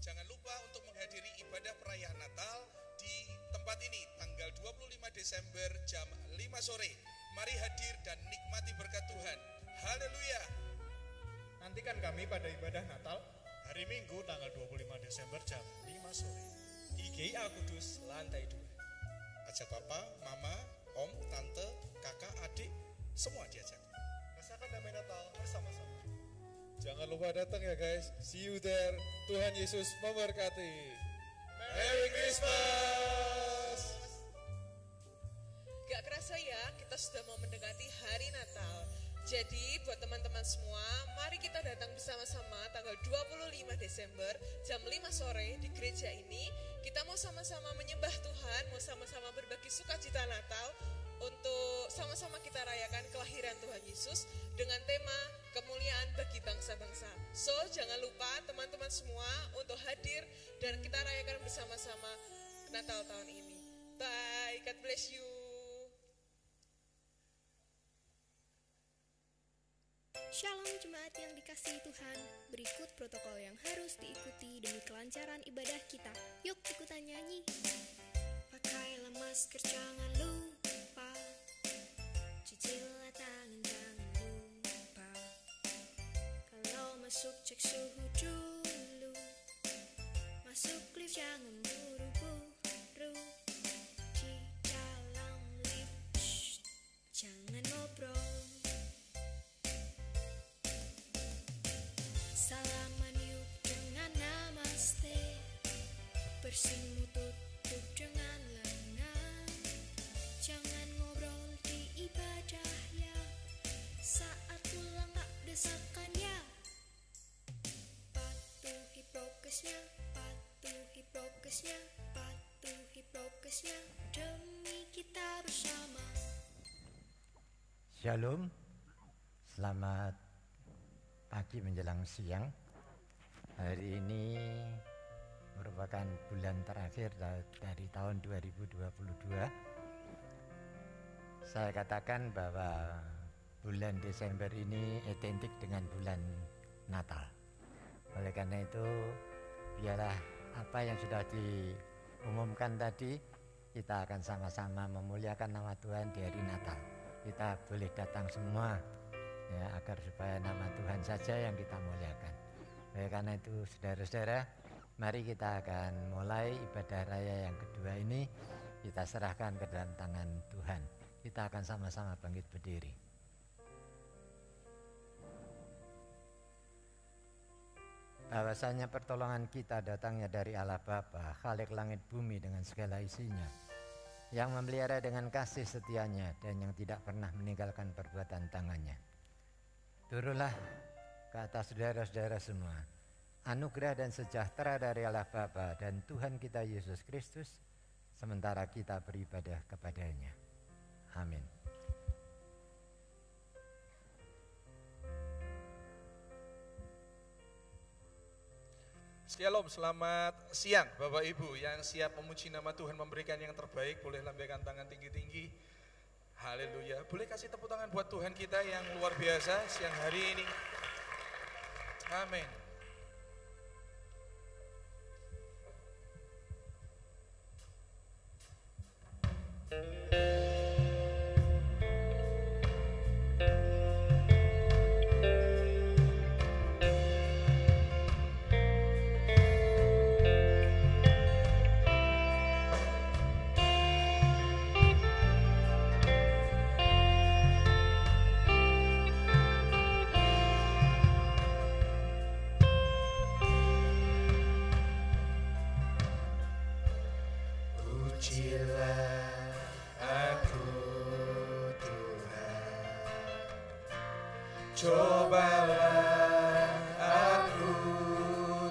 Jangan lupa untuk menghadiri ibadah perayaan Natal di tempat ini tanggal 25 Desember jam 5 sore. Mari hadir dan nikmati berkat Tuhan. Haleluya. Nantikan kami pada ibadah Natal hari Minggu tanggal 25 Desember jam 5 sore di GIA Kudus lantai 2. Ajak papa, mama, om, tante, kakak, adik, semua diajak. Rasakan damai Natal bersama-sama. Jangan lupa datang ya guys. See you there. Tuhan Yesus memberkati. Merry Christmas. Gak kerasa ya, kita sudah mau mendekati hari Natal. Jadi buat teman-teman semua, mari kita datang bersama-sama tanggal 25 Desember jam 5 sore di gereja ini. Kita mau sama-sama menyembah Tuhan, mau sama-sama berbagi sukacita Natal, untuk sama-sama kita rayakan kelahiran Tuhan Yesus dengan tema kemuliaan bagi bangsa-bangsa. So, jangan lupa teman-teman semua untuk hadir dan kita rayakan bersama-sama Natal tahun ini. Bye, God bless you. Shalom jemaat yang dikasihi Tuhan. Berikut protokol yang harus diikuti demi kelancaran ibadah kita. Yuk ikutan nyanyi. Pakailah masker, jangan lupa. Cucilah tangan, jangan lupa. Kalau masuk cek suhu dulu. Masuk lift jangan buru-buru. Di dalam lift jangan ngobrol. Salaman yuk dengan namaste. Bersimu tutup dengan lengan. Jangan ngobrol di ibadah ya. Saat pulang tak desakan ya. Patuhi prokesnya, patuhi prokesnya, patuhi prokesnya. Demi kita bersama. Shalom. Selamat pagi menjelang siang. Hari ini merupakan bulan terakhir dari tahun 2022. Saya katakan bahwa bulan Desember ini identik dengan bulan Natal. Oleh karena itu, biarlah apa yang sudah diumumkan tadi, kita akan sama-sama memuliakan nama Tuhan di hari Natal. Kita boleh datang semua ya, agar supaya nama Tuhan saja yang kita muliakan. Oleh karena itu saudara-saudara, mari kita akan mulai ibadah raya yang kedua ini. Kita serahkan ke dalam tangan Tuhan. Kita akan sama-sama bangkit berdiri. Bahwasanya pertolongan kita datangnya dari Allah Bapa, Khalik langit bumi dengan segala isinya, yang memelihara dengan kasih setianya dan yang tidak pernah meninggalkan perbuatan tangannya. Turunlah ke atas saudara-saudara semua anugerah dan sejahtera dari Allah Bapa dan Tuhan kita Yesus Kristus, sementara kita beribadah kepadanya. Amin. Shalom, selamat siang Bapak Ibu yang siap memuji nama Tuhan, memberikan yang terbaik. Boleh lambaikan tangan tinggi-tinggi. Haleluya. Boleh kasih tepuk tangan buat Tuhan kita yang luar biasa siang hari ini. Amin. Cobalah aku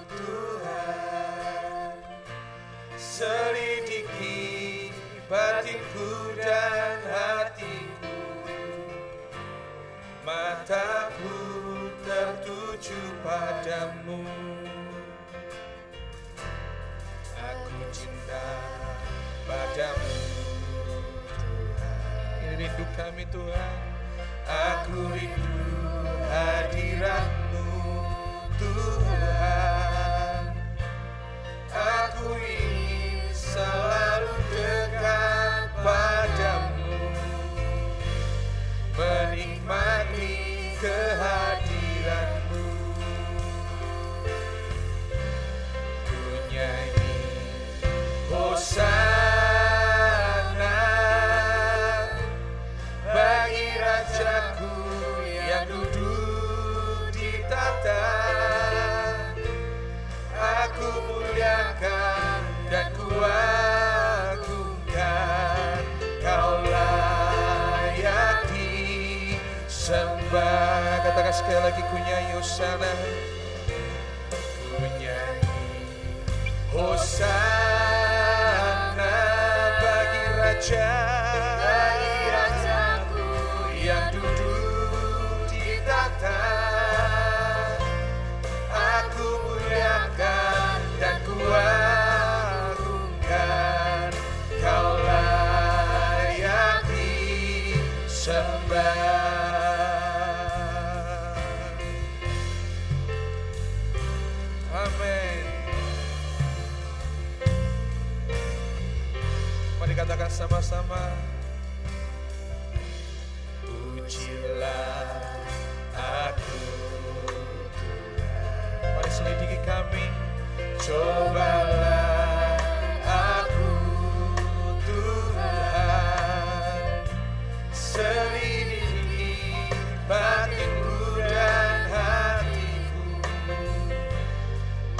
Tuhan, selidiki batinku dan hatiku, mataku tertuju padamu. Aku cinta padamu Tuhan. Ini rindu kami Tuhan. Aku rindu hadirat-Mu Tuhan. sembah. Katakan sekali lagi, ku nyanyi Hosana. Ku nyanyi Hosana bagi Raja, bagi Rajaku yang duduk di tahta. Aku muliakan dan ku agungkan, Kau layak disembah. Amin. Mari katakan sama-sama. Pujilah aku Tuhan. Mari selidiki kami. Cobalah aku Tuhan. Selidiki batinku dan hatiku.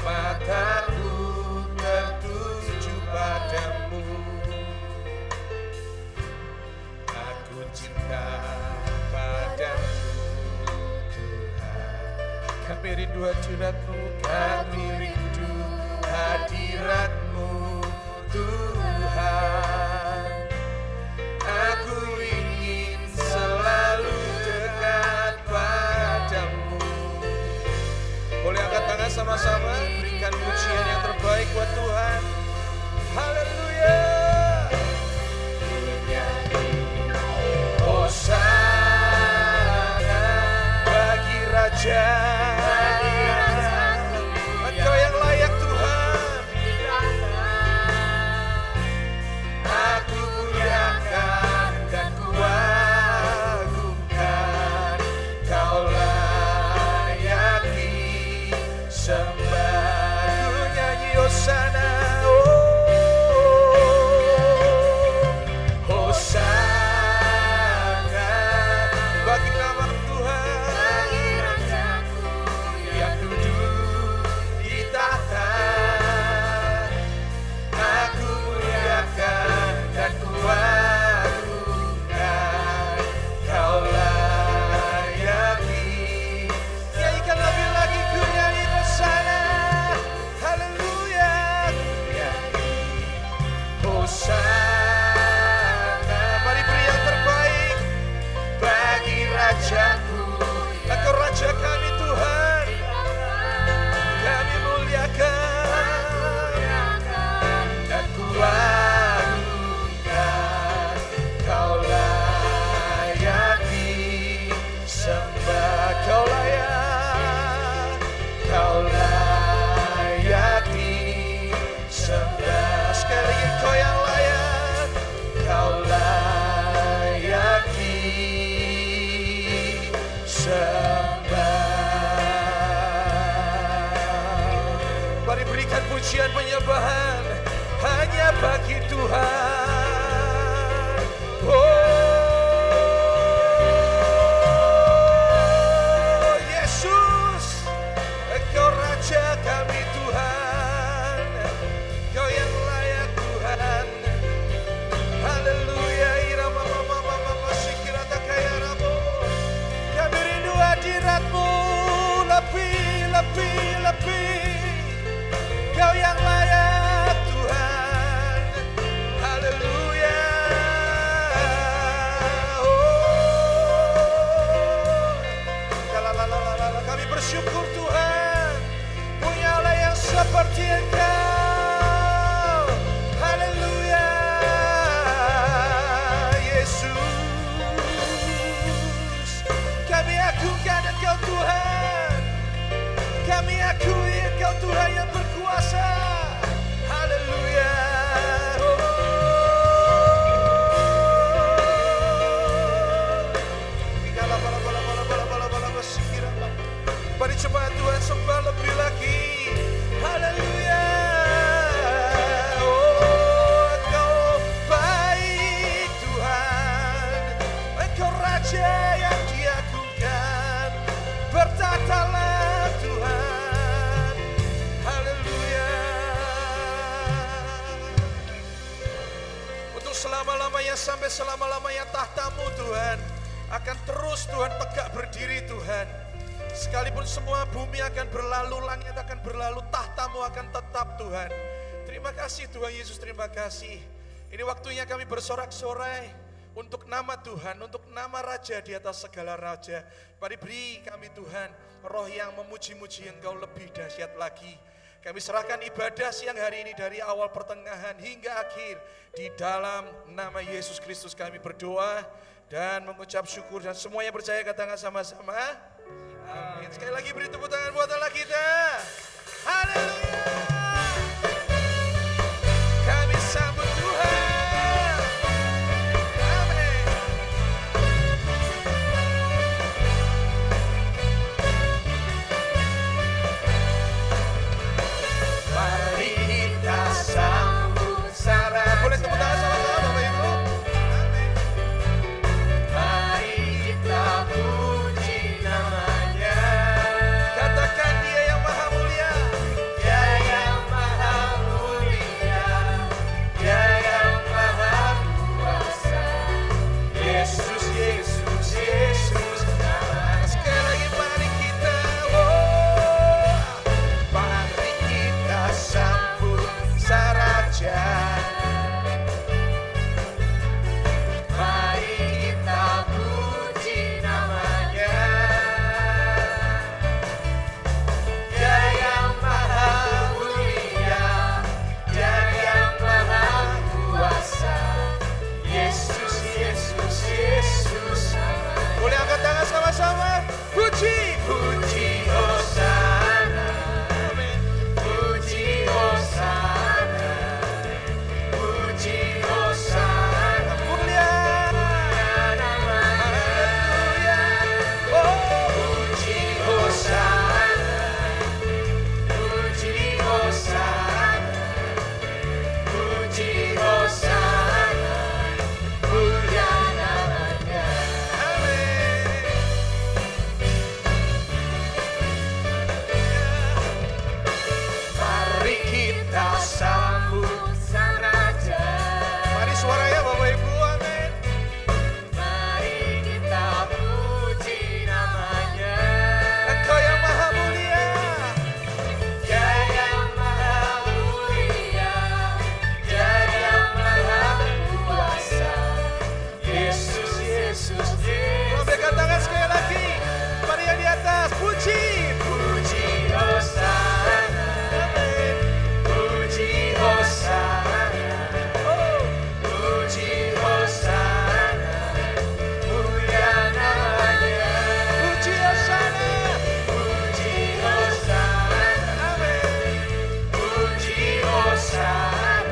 Mataku tertuju padamu. Aku cinta padamu Tuhan. Kami rindu hadirat-Mu, kami rindu hadirat-Mu Tuhan. Aku ingin selalu dekat padamu. Boleh angkat tangan sama-sama, berikan pujian yang terbaik buat Tuhan. Haleluya. Hosana bagi Raja, Engkau yang layak Tuhan. Aku muliakan dan ku agungkan, Kau layak disembah. Ku nyanyi Hosana, Hosana bagi nama Tuhan yang duduk di tahta. Aku muliakan dan ku agungkan, Kau layak nyanyikan lebih lagi, ku nyanyi Hosana. Haleluya. Hosana, mari beri yang terbaik bagi Rajaku. Engkau Raja kami Tuhan. Kami muliakan dan ku agungkan, Kau layak disembah. Kau layak disembah. Sekali lagi, Kau yang layak, Kau layak disembah. Mari berikan pujian penyembahan hanya bagi Tuhan. Oh Yesus, Engkau Raja kami Tuhan. Kau yang layak Tuhan. Haleluya. Irama mama mama sikirata kaya ramo. Kami rindu hadirat-Mu lebih, lebih, lebih. Kau yang layak Tuhan. Haleluya. Kami bersyukur Tuhan, punya Allah yang seperti Engkau. Haleluya. Yesus, kami agungkan Engkau Tuhan. Kami akui Engkau Tuhan yang berkuasa. Haleluya. Mari jemaat Tuhan sembah lebih lagi. Haleluya. Oh, Engkau baik Tuhan. Engkau Raja yang diagungkan. Bertatalah Tuhan. Haleluya. Untuk selama-lamanya sampai selama-lamanya tahta-Mu Tuhan. akan terus Tuhan tegak berdiri Tuhan. Sekalipun semua bumi akan berlalu, langit akan berlalu, tahta-Mu akan tetap Tuhan. Terima kasih Tuhan Yesus, terima kasih. Ini waktunya kami bersorak-sorai untuk nama Tuhan, untuk nama Raja di atas segala Raja. Mari beri kami Tuhan roh yang memuji-muji Engkau lebih dahsyat lagi. Kami serahkan ibadah siang hari ini dari awal pertengahan hingga akhir. Di dalam nama Yesus Kristus kami berdoa dan mengucap syukur. Dan semuanya percaya katakan sama-sama. Amin. Sekali lagi beri tepuk tangan buat Allah kita. Haleluya. Kami sambut Tuhan. Amin. Mari kita sambut Sarah. Boleh tepuk tangan sama-sama Bapak Ibu. Amin. Mari kita puji namanya. Katakan Dia yang maha mulia. Dia yang maha mulia. Dia yang maha kuasa. Yesus, Yesus, Yesus. Sekali lagi mari kita. Mari kita sambut Sang Raja. Mari kita puji namanya. Dia yang maha mulia. Dia yang maha kuasa. Yesus, Yesus, Yesus. Boleh angkat tangan sama-sama. Puji, puji Hosana. Amin. Puji Hosana. Puji Hosana. Mulia namanya. Haleluya. Oh, puji Hosana. Puji Hosana. Puji Hosana. Mulia namanya. Amin. Mari kita sambut Sang Raja. Mari suaranya Bapak Ibu, amin. Mari kita puji namanya. Engkau yang maha mulia. Dia yang maha mulia. Dia yang maha kuasa. Yesus, Yesus, Yesus. Lambaikan tangan sekali lagi. Mari yang di atas, puji. Puji Hosana. Amin. Puji Hosana. Oh, puji Hosana. Mulia namanya. Puji Hosana. Puji Hosana. Amin. Puji Hosana.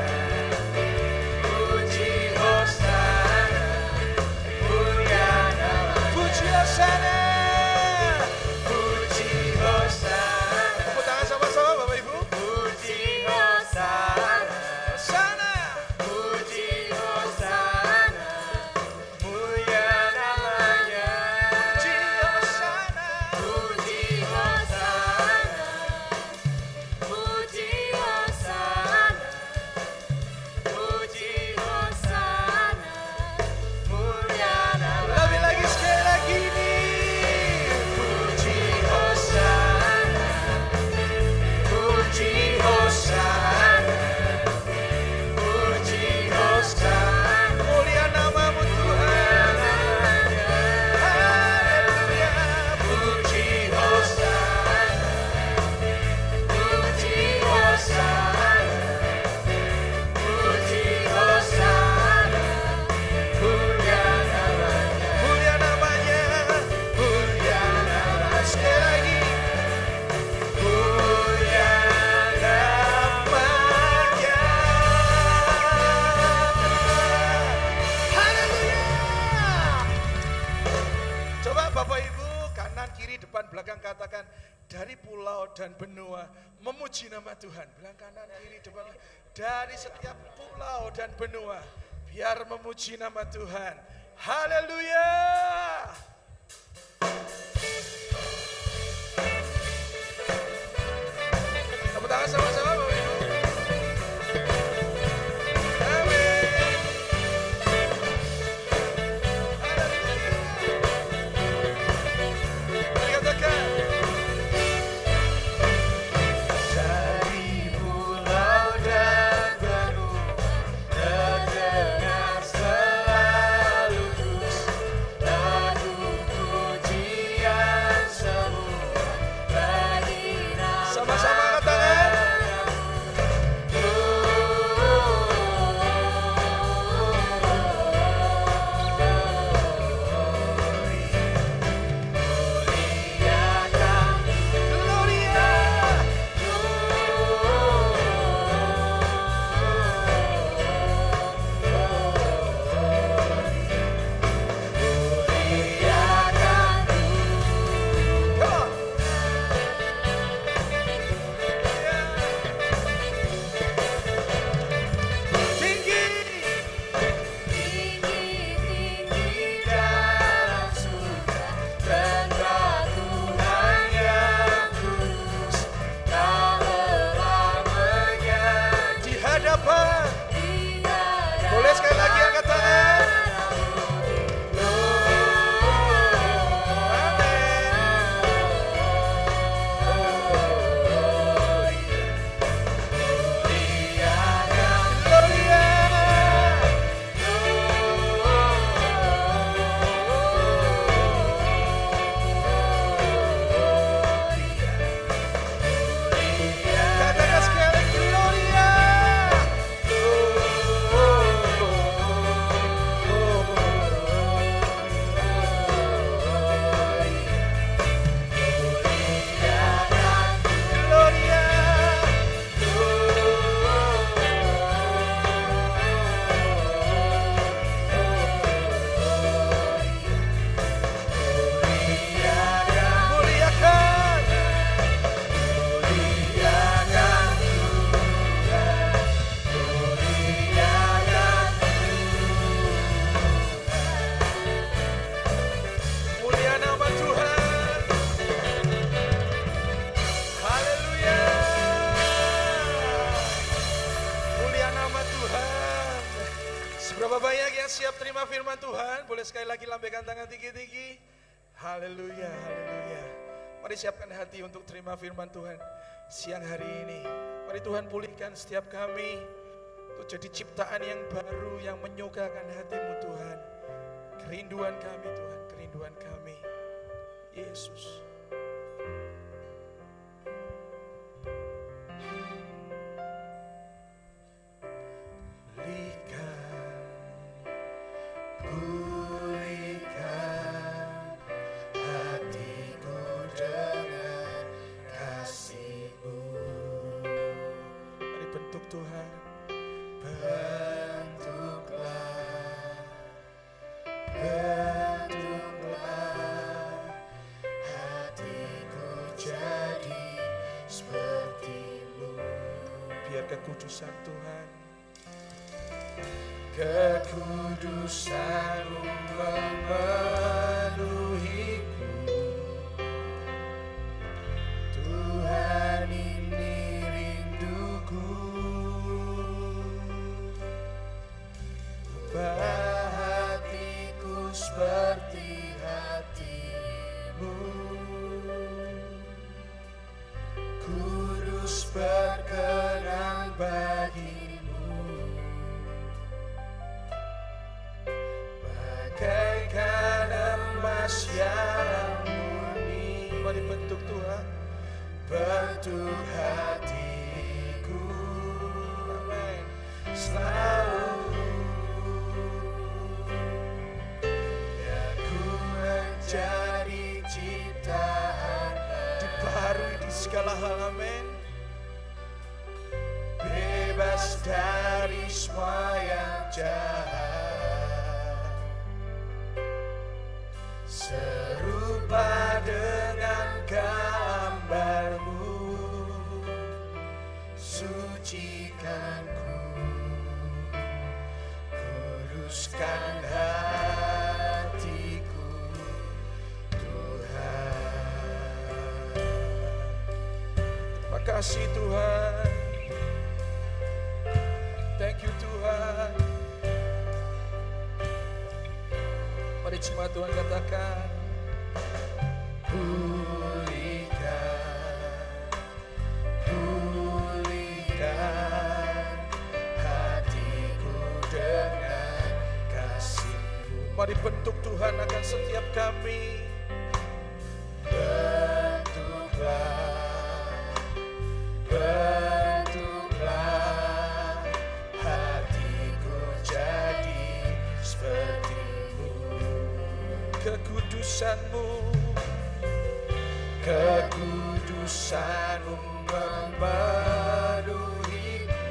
Puji Hosana. Mulia namanya. Puji Hosana. Puji Hosana. Tepuk tangan sama-sama Bapak Ibu. Puji Hosana. Hosana. Puji Hosana. Mulia namanya. Puji Hosana. Puji Hosana. Puji Hosana. Puji Hosana. Mulia namanya. Lebih lagi sekali lagi nih. Puji Hosana. Puji Hosana. Puji Hosana. Mulia namamu Tuhan. Haleluya. Puji Hosana. Puji Hosana. Puji Hosana. Mulia namanya. Mulia namanya. Mulia namanya. Sekali lagi. Mulia namanya. Haleluya. Coba Bapak Ibu, kanan, kiri, depan, belakang katakan dari pulau dan benua memuji nama Tuhan. Bilang kanan, kiri, depan. Dari setiap pulau dan benua biar memuji nama Tuhan. Haleluya. Tepuk tangan sama-sama Bapak Ibu. Amin. Haleluya. sekali lagi lambaikan tangan tinggi-tinggi. Haleluya, haleluya. Mari siapkan hati untuk terima firman Tuhan siang hari ini. Mari Tuhan pulihkan setiap kami untuk jadi ciptaan yang baru yang menyukakan hati-Mu Tuhan. Kerinduan kami Tuhan, kerinduan kami. Yesus. Tuhan, bentuklah hatiku jadi seperti-Mu. Biar kekudusan Tuhan, kekudusan-Mu memenuhiku. Tuhan, ini rinduku. Ubah hatiku seperti hati-Mu. Kudus berkenan bagi-Mu. Bagaikan emas yang murni. mari bentuk Tuhan, bentuk hatiku. Amin. Selalu jadi ciptaan dibaharui di segala hal, amin. Bebas dari semua yang jahat, serupa dengan gambar-Mu. Sucikanku, kuduskan hatiku. Terima kasih Tuhan. Thank you Tuhan. Mari semua Tuhan katakan, pulihkan hatiku dengan kasih-Mu. mari bentuk Tuhan akan setiap kami. Bentuklah hatiku jadi seperti-Mu. Kekudusan-Mu, kekudusan-Mu memenuhiku.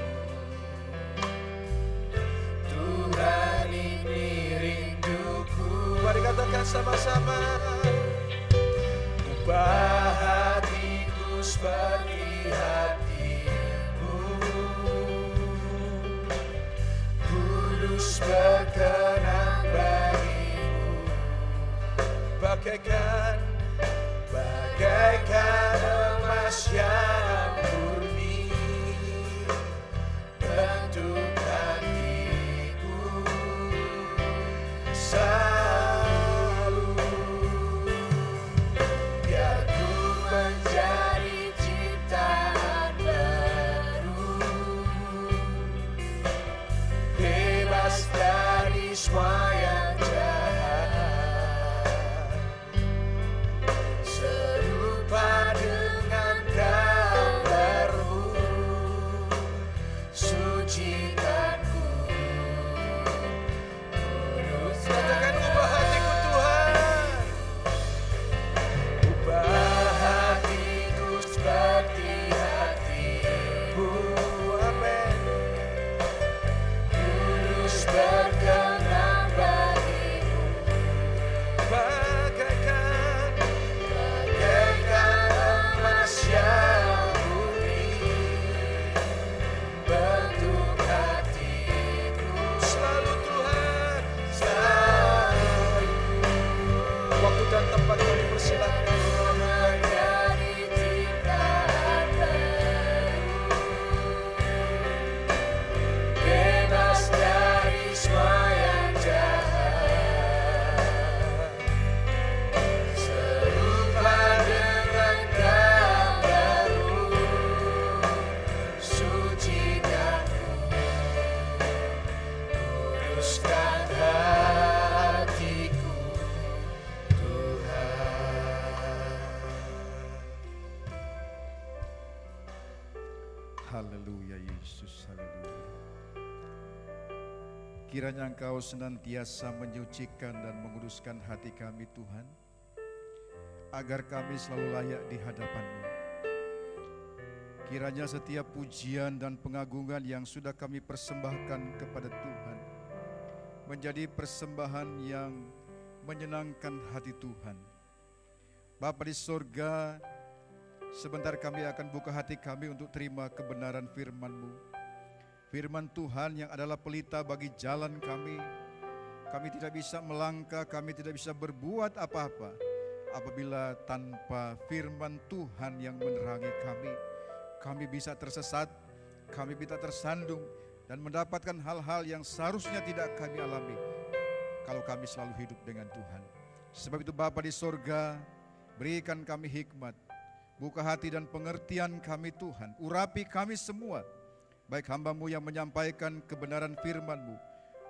Tuhan, ini rinduku. mari katakan sama-sama. Ubah hatiku seperti hati-Mu. Kudus berkenan bagi-Mu. Bagaikan emas yang murni, bentuk hatiku. Selalu biar ku menjadi ciptaan baru, bebas dari semua yang jahat, serupa dengan Haleluya Yesus, haleluya. Kiranya Engkau senantiasa menyucikan dan menguduskan hati kami Tuhan, agar kami selalu layak di hadapan-Mu. Kiranya setiap pujian dan pengagungan yang sudah kami persembahkan kepada Tuhan menjadi persembahan yang menyenangkan hati Tuhan. Bapa di sorga, sebentar kami akan buka hati kami untuk terima kebenaran firman-Mu. Firman Tuhan yang adalah pelita bagi jalan kami. Kami tidak bisa melangkah, kami tidak bisa berbuat apa-apa apabila tanpa firman Tuhan yang menerangi kami. Kami bisa tersesat, kami bisa tersandung, dan mendapatkan hal-hal yang seharusnya tidak kami alami kalau kami selalu hidup dengan Tuhan. Sebab itu Bapa di sorga, berikan kami hikmat, buka hati dan pengertian kami Tuhan, urapi kami semua, baik hamba-Mu yang menyampaikan kebenaran firman-Mu,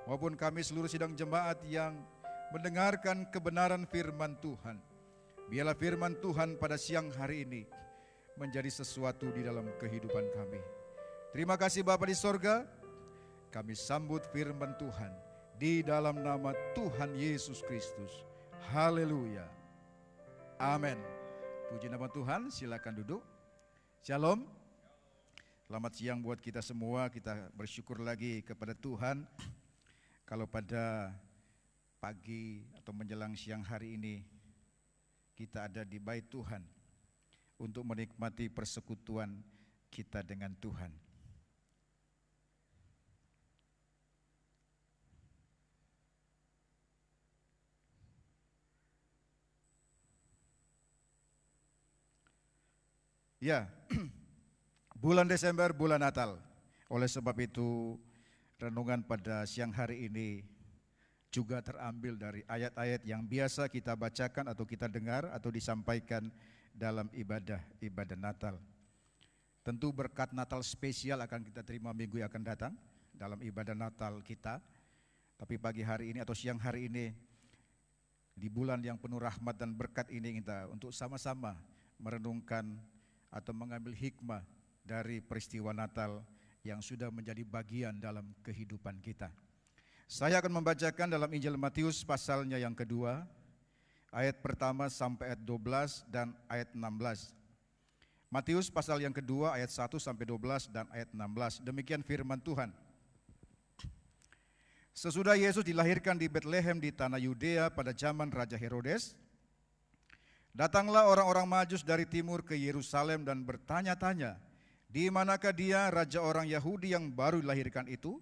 maupun kami seluruh sidang jemaat yang mendengarkan kebenaran firman Tuhan. Biarlah firman Tuhan pada siang hari ini menjadi sesuatu di dalam kehidupan kami. Terima kasih Bapa di sorga, kami sambut firman Tuhan di dalam nama Tuhan Yesus Kristus. Haleluya. Amin. Puji nama Tuhan, silakan duduk. Shalom. Selamat siang buat kita semua. Kita bersyukur lagi kepada Tuhan kalau pada pagi atau menjelang siang hari ini kita ada di bait Tuhan untuk menikmati persekutuan kita dengan Tuhan. Ya, bulan Desember, bulan Natal. Oleh sebab itu, renungan pada siang hari ini juga terambil dari ayat-ayat yang biasa kita bacakan atau kita dengar atau disampaikan dalam ibadah Natal. Tentu berkat Natal spesial akan kita terima minggu yang akan datang dalam ibadah Natal kita. Tapi pagi hari ini atau siang hari ini, di bulan yang penuh rahmat dan berkat ini, kita untuk sama-sama merenungkan atau mengambil hikmah dari peristiwa Natal yang sudah menjadi bagian dalam kehidupan kita. Saya akan membacakan dalam Injil Matius pasalnya yang kedua, ayat pertama sampai ayat 12 dan ayat 16. Matius pasal yang kedua ayat 1 sampai 12 dan ayat 16. Demikian firman Tuhan. Sesudah Yesus dilahirkan di Betlehem di tanah Yudea pada zaman Raja Herodes, datanglah orang-orang Majus dari timur ke Yerusalem dan bertanya-tanya, di manakah dia, raja orang Yahudi yang baru dilahirkan itu?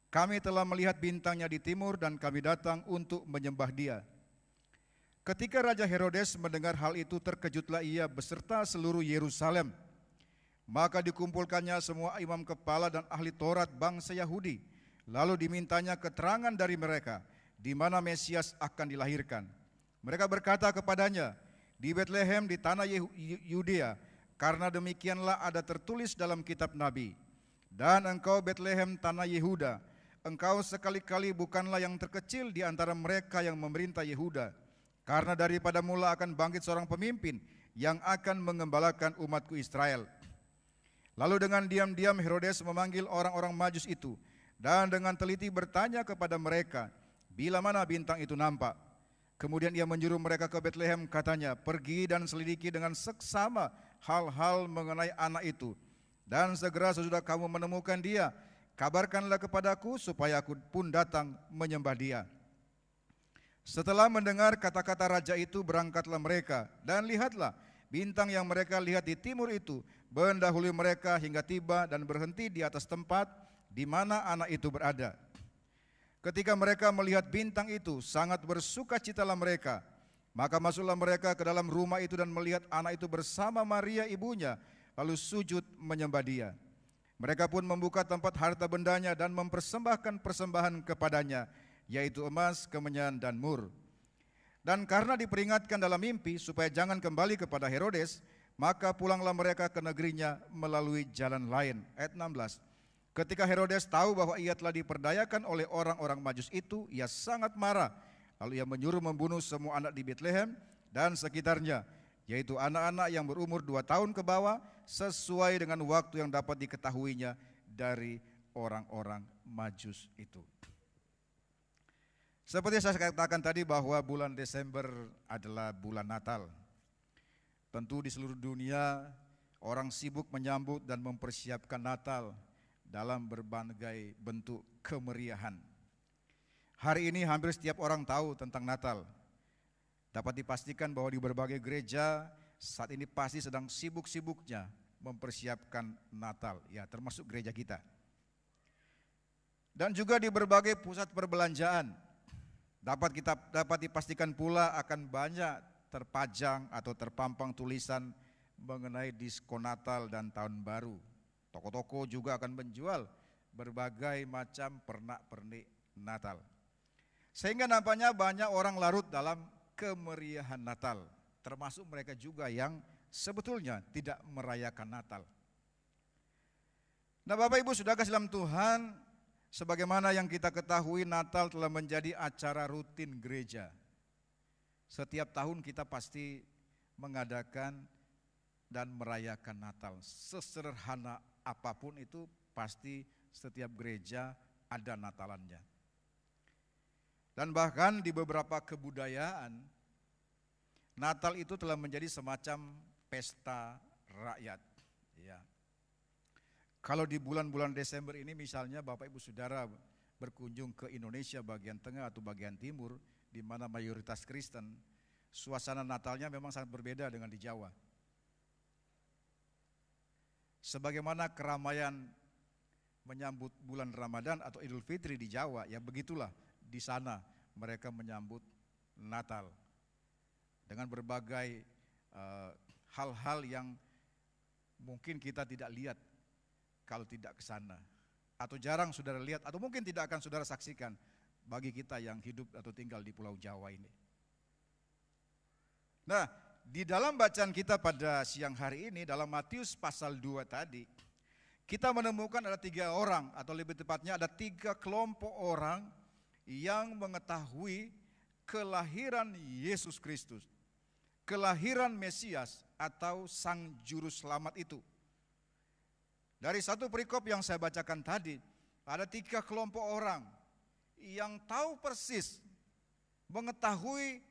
Kami telah melihat bintangnya di timur dan kami datang untuk menyembah dia. Ketika Raja Herodes mendengar hal itu, terkejutlah ia beserta seluruh Yerusalem. Maka dikumpulkannya semua imam kepala dan ahli Taurat bangsa Yahudi. Lalu dimintanya keterangan dari mereka, di mana Mesias akan dilahirkan. Mereka berkata kepadanya, di Betlehem di tanah Yudea, karena demikianlah ada tertulis dalam kitab Nabi. Dan engkau Betlehem tanah Yehuda, engkau sekali-kali bukanlah yang terkecil di antara mereka yang memerintah Yehuda. Karena daripada mula akan bangkit seorang pemimpin yang akan mengembalakan umatku Israel. Lalu dengan diam-diam Herodes memanggil orang-orang Majus itu dan dengan teliti bertanya kepada mereka, bila mana bintang itu nampak. Kemudian ia menyuruh mereka ke Betlehem, katanya, pergi dan selidiki dengan seksama hal-hal mengenai anak itu. Dan segera sesudah kamu menemukan dia, kabarkanlah kepadaku supaya aku pun datang menyembah dia. Setelah mendengar kata-kata raja itu, berangkatlah mereka, dan lihatlah, bintang yang mereka lihat di timur itu mendahului mereka hingga tiba dan berhenti di atas tempat di mana anak itu berada. Ketika mereka melihat bintang itu, sangat bersukacitalah mereka. Maka masuklah mereka ke dalam rumah itu dan melihat anak itu bersama Maria ibunya, lalu sujud menyembah dia. Mereka pun membuka tempat harta bendanya dan mempersembahkan persembahan kepadanya, yaitu emas, kemenyan, dan mur. Dan karena diperingatkan dalam mimpi supaya jangan kembali kepada Herodes, maka pulanglah mereka ke negerinya melalui jalan lain. Ayat 16. Ketika Herodes tahu bahwa ia telah diperdayakan oleh orang-orang Majus itu, ia sangat marah. Lalu ia menyuruh membunuh semua anak di Betlehem dan sekitarnya, yaitu anak-anak yang berumur 2 tahun ke bawah sesuai dengan waktu yang dapat diketahuinya dari orang-orang Majus itu. Seperti saya katakan tadi bahwa bulan Desember adalah bulan Natal. Tentu di seluruh dunia orang sibuk menyambut dan mempersiapkan Natal dalam berbagai bentuk kemeriahan. Hari ini hampir setiap orang tahu tentang Natal. Dapat dipastikan bahwa di berbagai gereja saat ini pasti sedang sibuk-sibuknya mempersiapkan Natal, ya termasuk gereja kita. Dan juga di berbagai pusat perbelanjaan dapat dipastikan pula akan banyak terpajang atau terpampang tulisan mengenai diskon Natal dan Tahun Baru. Toko-toko juga akan menjual berbagai macam pernak-pernik Natal. Sehingga nampaknya banyak orang larut dalam kemeriahan Natal, termasuk mereka juga yang sebetulnya tidak merayakan Natal. Nah, Bapak Ibu Saudara dalam Tuhan, sebagaimana yang kita ketahui, Natal telah menjadi acara rutin gereja. Setiap tahun kita pasti mengadakan dan merayakan Natal. Sesederhana apapun itu pasti setiap gereja ada Natalannya. Dan bahkan di beberapa kebudayaan, Natal itu telah menjadi semacam pesta rakyat. Ya. Kalau di bulan-bulan Desember ini misalnya Bapak Ibu Saudara berkunjung ke Indonesia bagian tengah atau bagian timur, di mana mayoritas Kristen, suasana Natalnya memang sangat berbeda dengan di Jawa. Sebagaimana keramaian menyambut bulan Ramadan atau Idul Fitri di Jawa, ya begitulah di sana mereka menyambut Natal dengan berbagai hal-hal yang mungkin kita tidak lihat kalau tidak ke sana, atau jarang saudara lihat, atau mungkin tidak akan saudara saksikan bagi kita yang hidup atau tinggal di Pulau Jawa ini. Nah, di dalam bacaan kita pada siang hari ini, dalam Matius pasal 2 tadi, kita menemukan ada 3 orang, atau lebih tepatnya ada 3 kelompok orang yang mengetahui kelahiran Yesus Kristus, kelahiran Mesias atau Sang Juru Selamat itu. Dari satu perikop yang saya bacakan tadi, ada 3 kelompok orang yang tahu persis, mengetahui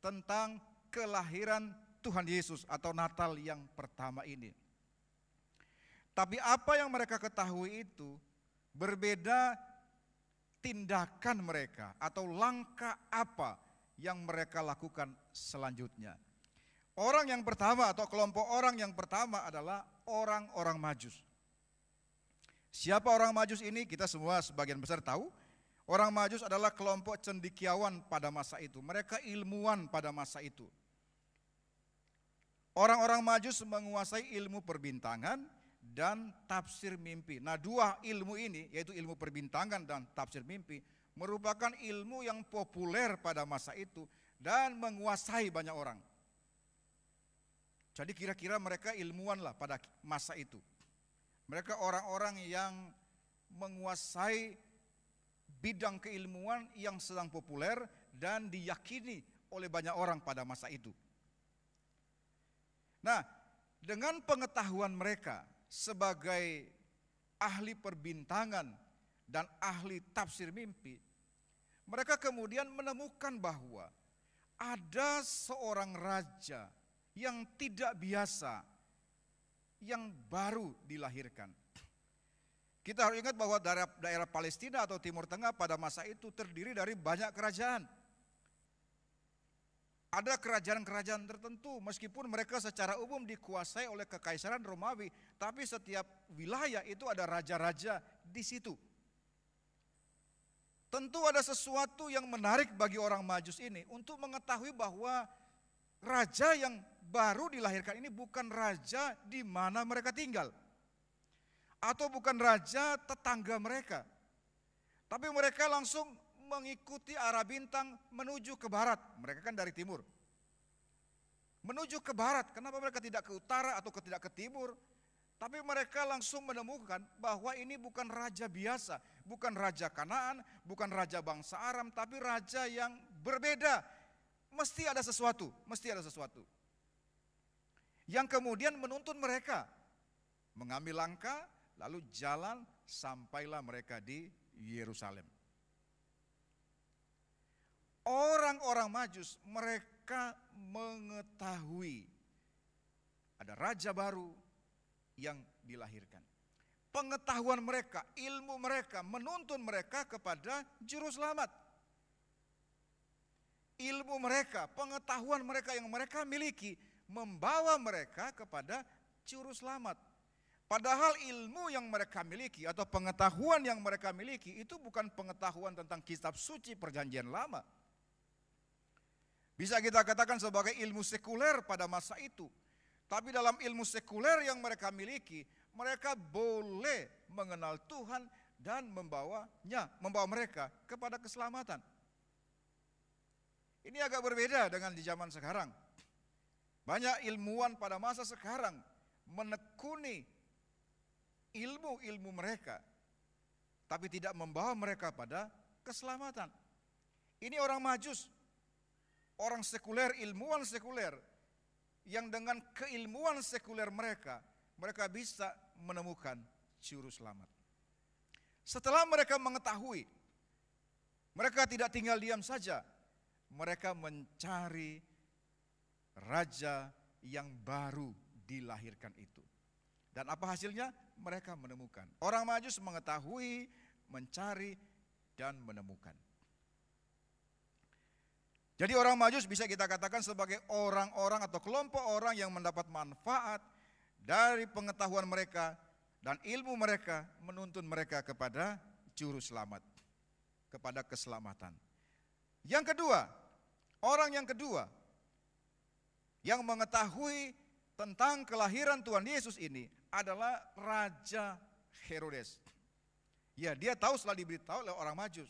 tentang kelahiran Tuhan Yesus atau Natal yang pertama ini. Tapi apa yang mereka ketahui itu berbeda tindakan mereka atau langkah apa yang mereka lakukan selanjutnya. Orang yang pertama atau kelompok orang yang pertama adalah orang-orang Majus. Siapa orang Majus ini? Kita semua sebagian besar tahu. Orang Majus adalah kelompok cendekiawan pada masa itu. Mereka ilmuwan pada masa itu. Orang-orang Majus menguasai ilmu perbintangan dan tafsir mimpi. Nah, 2 ilmu ini, yaitu ilmu perbintangan dan tafsir mimpi, merupakan ilmu yang populer pada masa itu dan menguasai banyak orang. Jadi kira-kira mereka ilmuwan lah pada masa itu. Mereka orang-orang yang menguasai bidang keilmuan yang sedang populer dan diyakini oleh banyak orang pada masa itu. Nah, dengan pengetahuan mereka sebagai ahli perbintangan dan ahli tafsir mimpi, mereka kemudian menemukan bahwa ada seorang raja yang tidak biasa yang baru dilahirkan. Kita harus ingat bahwa daerah Palestina atau Timur Tengah pada masa itu terdiri dari banyak kerajaan. Ada kerajaan-kerajaan tertentu, meskipun mereka secara umum dikuasai oleh Kekaisaran Romawi, tapi setiap wilayah itu ada raja-raja di situ. Tentu ada sesuatu yang menarik bagi orang Majus ini untuk mengetahui bahwa raja yang baru dilahirkan ini bukan raja di mana mereka tinggal, atau bukan raja tetangga mereka, tapi mereka langsung mengikuti arah bintang menuju ke barat. Mereka kan dari timur, menuju ke barat. Kenapa mereka tidak ke utara atau tidak ke timur? Tapi mereka langsung menemukan bahwa ini bukan raja biasa, bukan raja Kanaan, bukan raja bangsa Aram, tapi raja yang berbeda. Mesti ada sesuatu, mesti ada sesuatu yang kemudian menuntun mereka mengambil langkah, lalu jalan sampailah mereka di Yerusalem. Orang-orang Majus mereka mengetahui ada raja baru yang dilahirkan. Pengetahuan mereka, ilmu mereka menuntun mereka kepada juru selamat. Ilmu mereka, pengetahuan mereka yang mereka miliki membawa mereka kepada juru selamat. Padahal ilmu yang mereka miliki atau pengetahuan yang mereka miliki itu bukan pengetahuan tentang kitab suci perjanjian lama. Bisa kita katakan sebagai ilmu sekuler pada masa itu. Tapi dalam ilmu sekuler yang mereka miliki, mereka boleh mengenal Tuhan dan membawa mereka kepada keselamatan. Ini agak berbeda dengan di zaman sekarang. Banyak ilmuwan pada masa sekarang menekuni ilmu-ilmu mereka, tapi tidak membawa mereka pada keselamatan. Ini orang Majus, orang sekuler, ilmuwan sekuler, yang dengan keilmuan sekuler mereka bisa menemukan juru selamat. Setelah mereka mengetahui, mereka tidak tinggal diam saja, mereka mencari raja yang baru dilahirkan itu. Dan apa hasilnya? Mereka menemukan. Orang Majus mengetahui, mencari, dan menemukan. Jadi orang Majus bisa kita katakan sebagai orang-orang atau kelompok orang yang mendapat manfaat dari pengetahuan mereka dan ilmu mereka menuntun mereka kepada juru selamat, kepada keselamatan. Yang kedua, orang yang kedua yang mengetahui tentang kelahiran Tuhan Yesus ini adalah Raja Herodes. Ya, dia tahu setelah diberitahu oleh orang Majus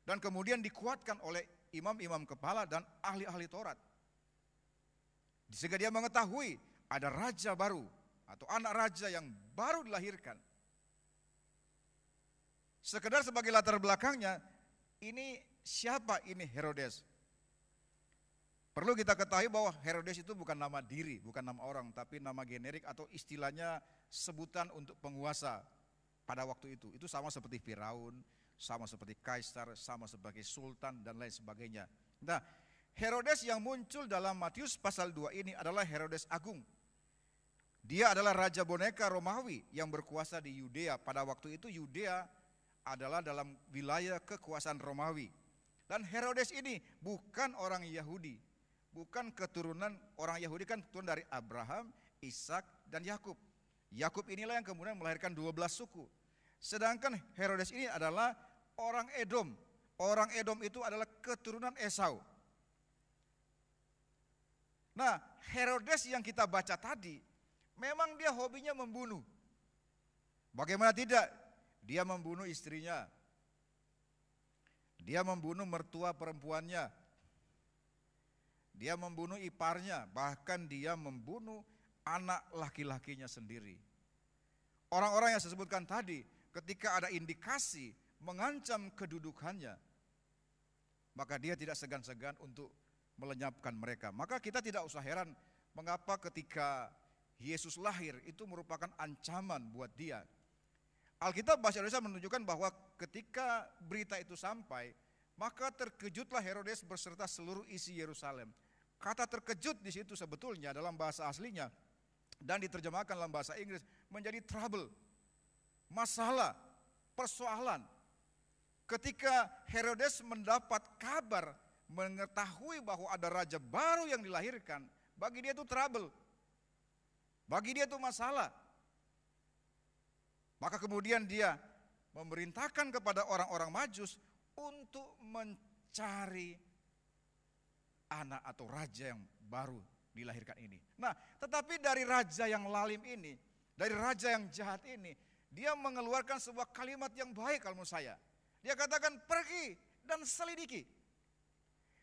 dan kemudian dikuatkan oleh imam-imam kepala dan ahli-ahli Taurat. Sehingga dia mengetahui ada raja baru atau anak raja yang baru dilahirkan. Sekedar sebagai latar belakangnya, ini siapa ini Herodes? Perlu kita ketahui bahwa Herodes itu bukan nama diri, bukan nama orang, tapi nama generik atau istilahnya sebutan untuk penguasa pada waktu itu. Itu sama seperti Firaun, sama seperti Kaisar, sama sebagai sultan dan lain sebagainya. Nah, Herodes yang muncul dalam Matius pasal 2 ini adalah Herodes Agung. Dia adalah raja boneka Romawi yang berkuasa di Yudea. Pada waktu itu Yudea adalah dalam wilayah kekuasaan Romawi. Dan Herodes ini bukan orang Yahudi. Bukan keturunan orang Yahudi, kan keturunan dari Abraham, Ishak, dan Yakub. Yakub inilah yang kemudian melahirkan 12 suku. Sedangkan Herodes ini adalah orang Edom. Orang Edom itu adalah keturunan Esau. Nah, Herodes yang kita baca tadi, memang dia hobinya membunuh. Bagaimana tidak? Dia membunuh istrinya. Dia membunuh mertua perempuannya. Dia membunuh iparnya, bahkan dia membunuh anak laki-lakinya sendiri. Orang-orang yang saya sebutkan tadi, ketika ada indikasi mengancam kedudukannya, maka dia tidak segan-segan untuk melenyapkan mereka. Maka kita tidak usah heran mengapa ketika Yesus lahir itu merupakan ancaman buat dia. Alkitab bahasa Indonesia menunjukkan bahwa ketika berita itu sampai, maka terkejutlah Herodes beserta seluruh isi Yerusalem. Kata terkejut di situ sebetulnya dalam bahasa aslinya dan diterjemahkan dalam bahasa Inggris menjadi trouble, masalah, persoalan. Ketika Herodes mendapat kabar, mengetahui bahwa ada raja baru yang dilahirkan, bagi dia itu trouble, bagi dia itu masalah. Maka kemudian dia memerintahkan kepada orang-orang Majus untuk mencari anak atau raja yang baru dilahirkan ini. Nah, tetapi dari raja yang lalim ini, dari raja yang jahat ini, dia mengeluarkan sebuah kalimat yang baik kalau menurut saya. Dia katakan, pergi dan selidiki.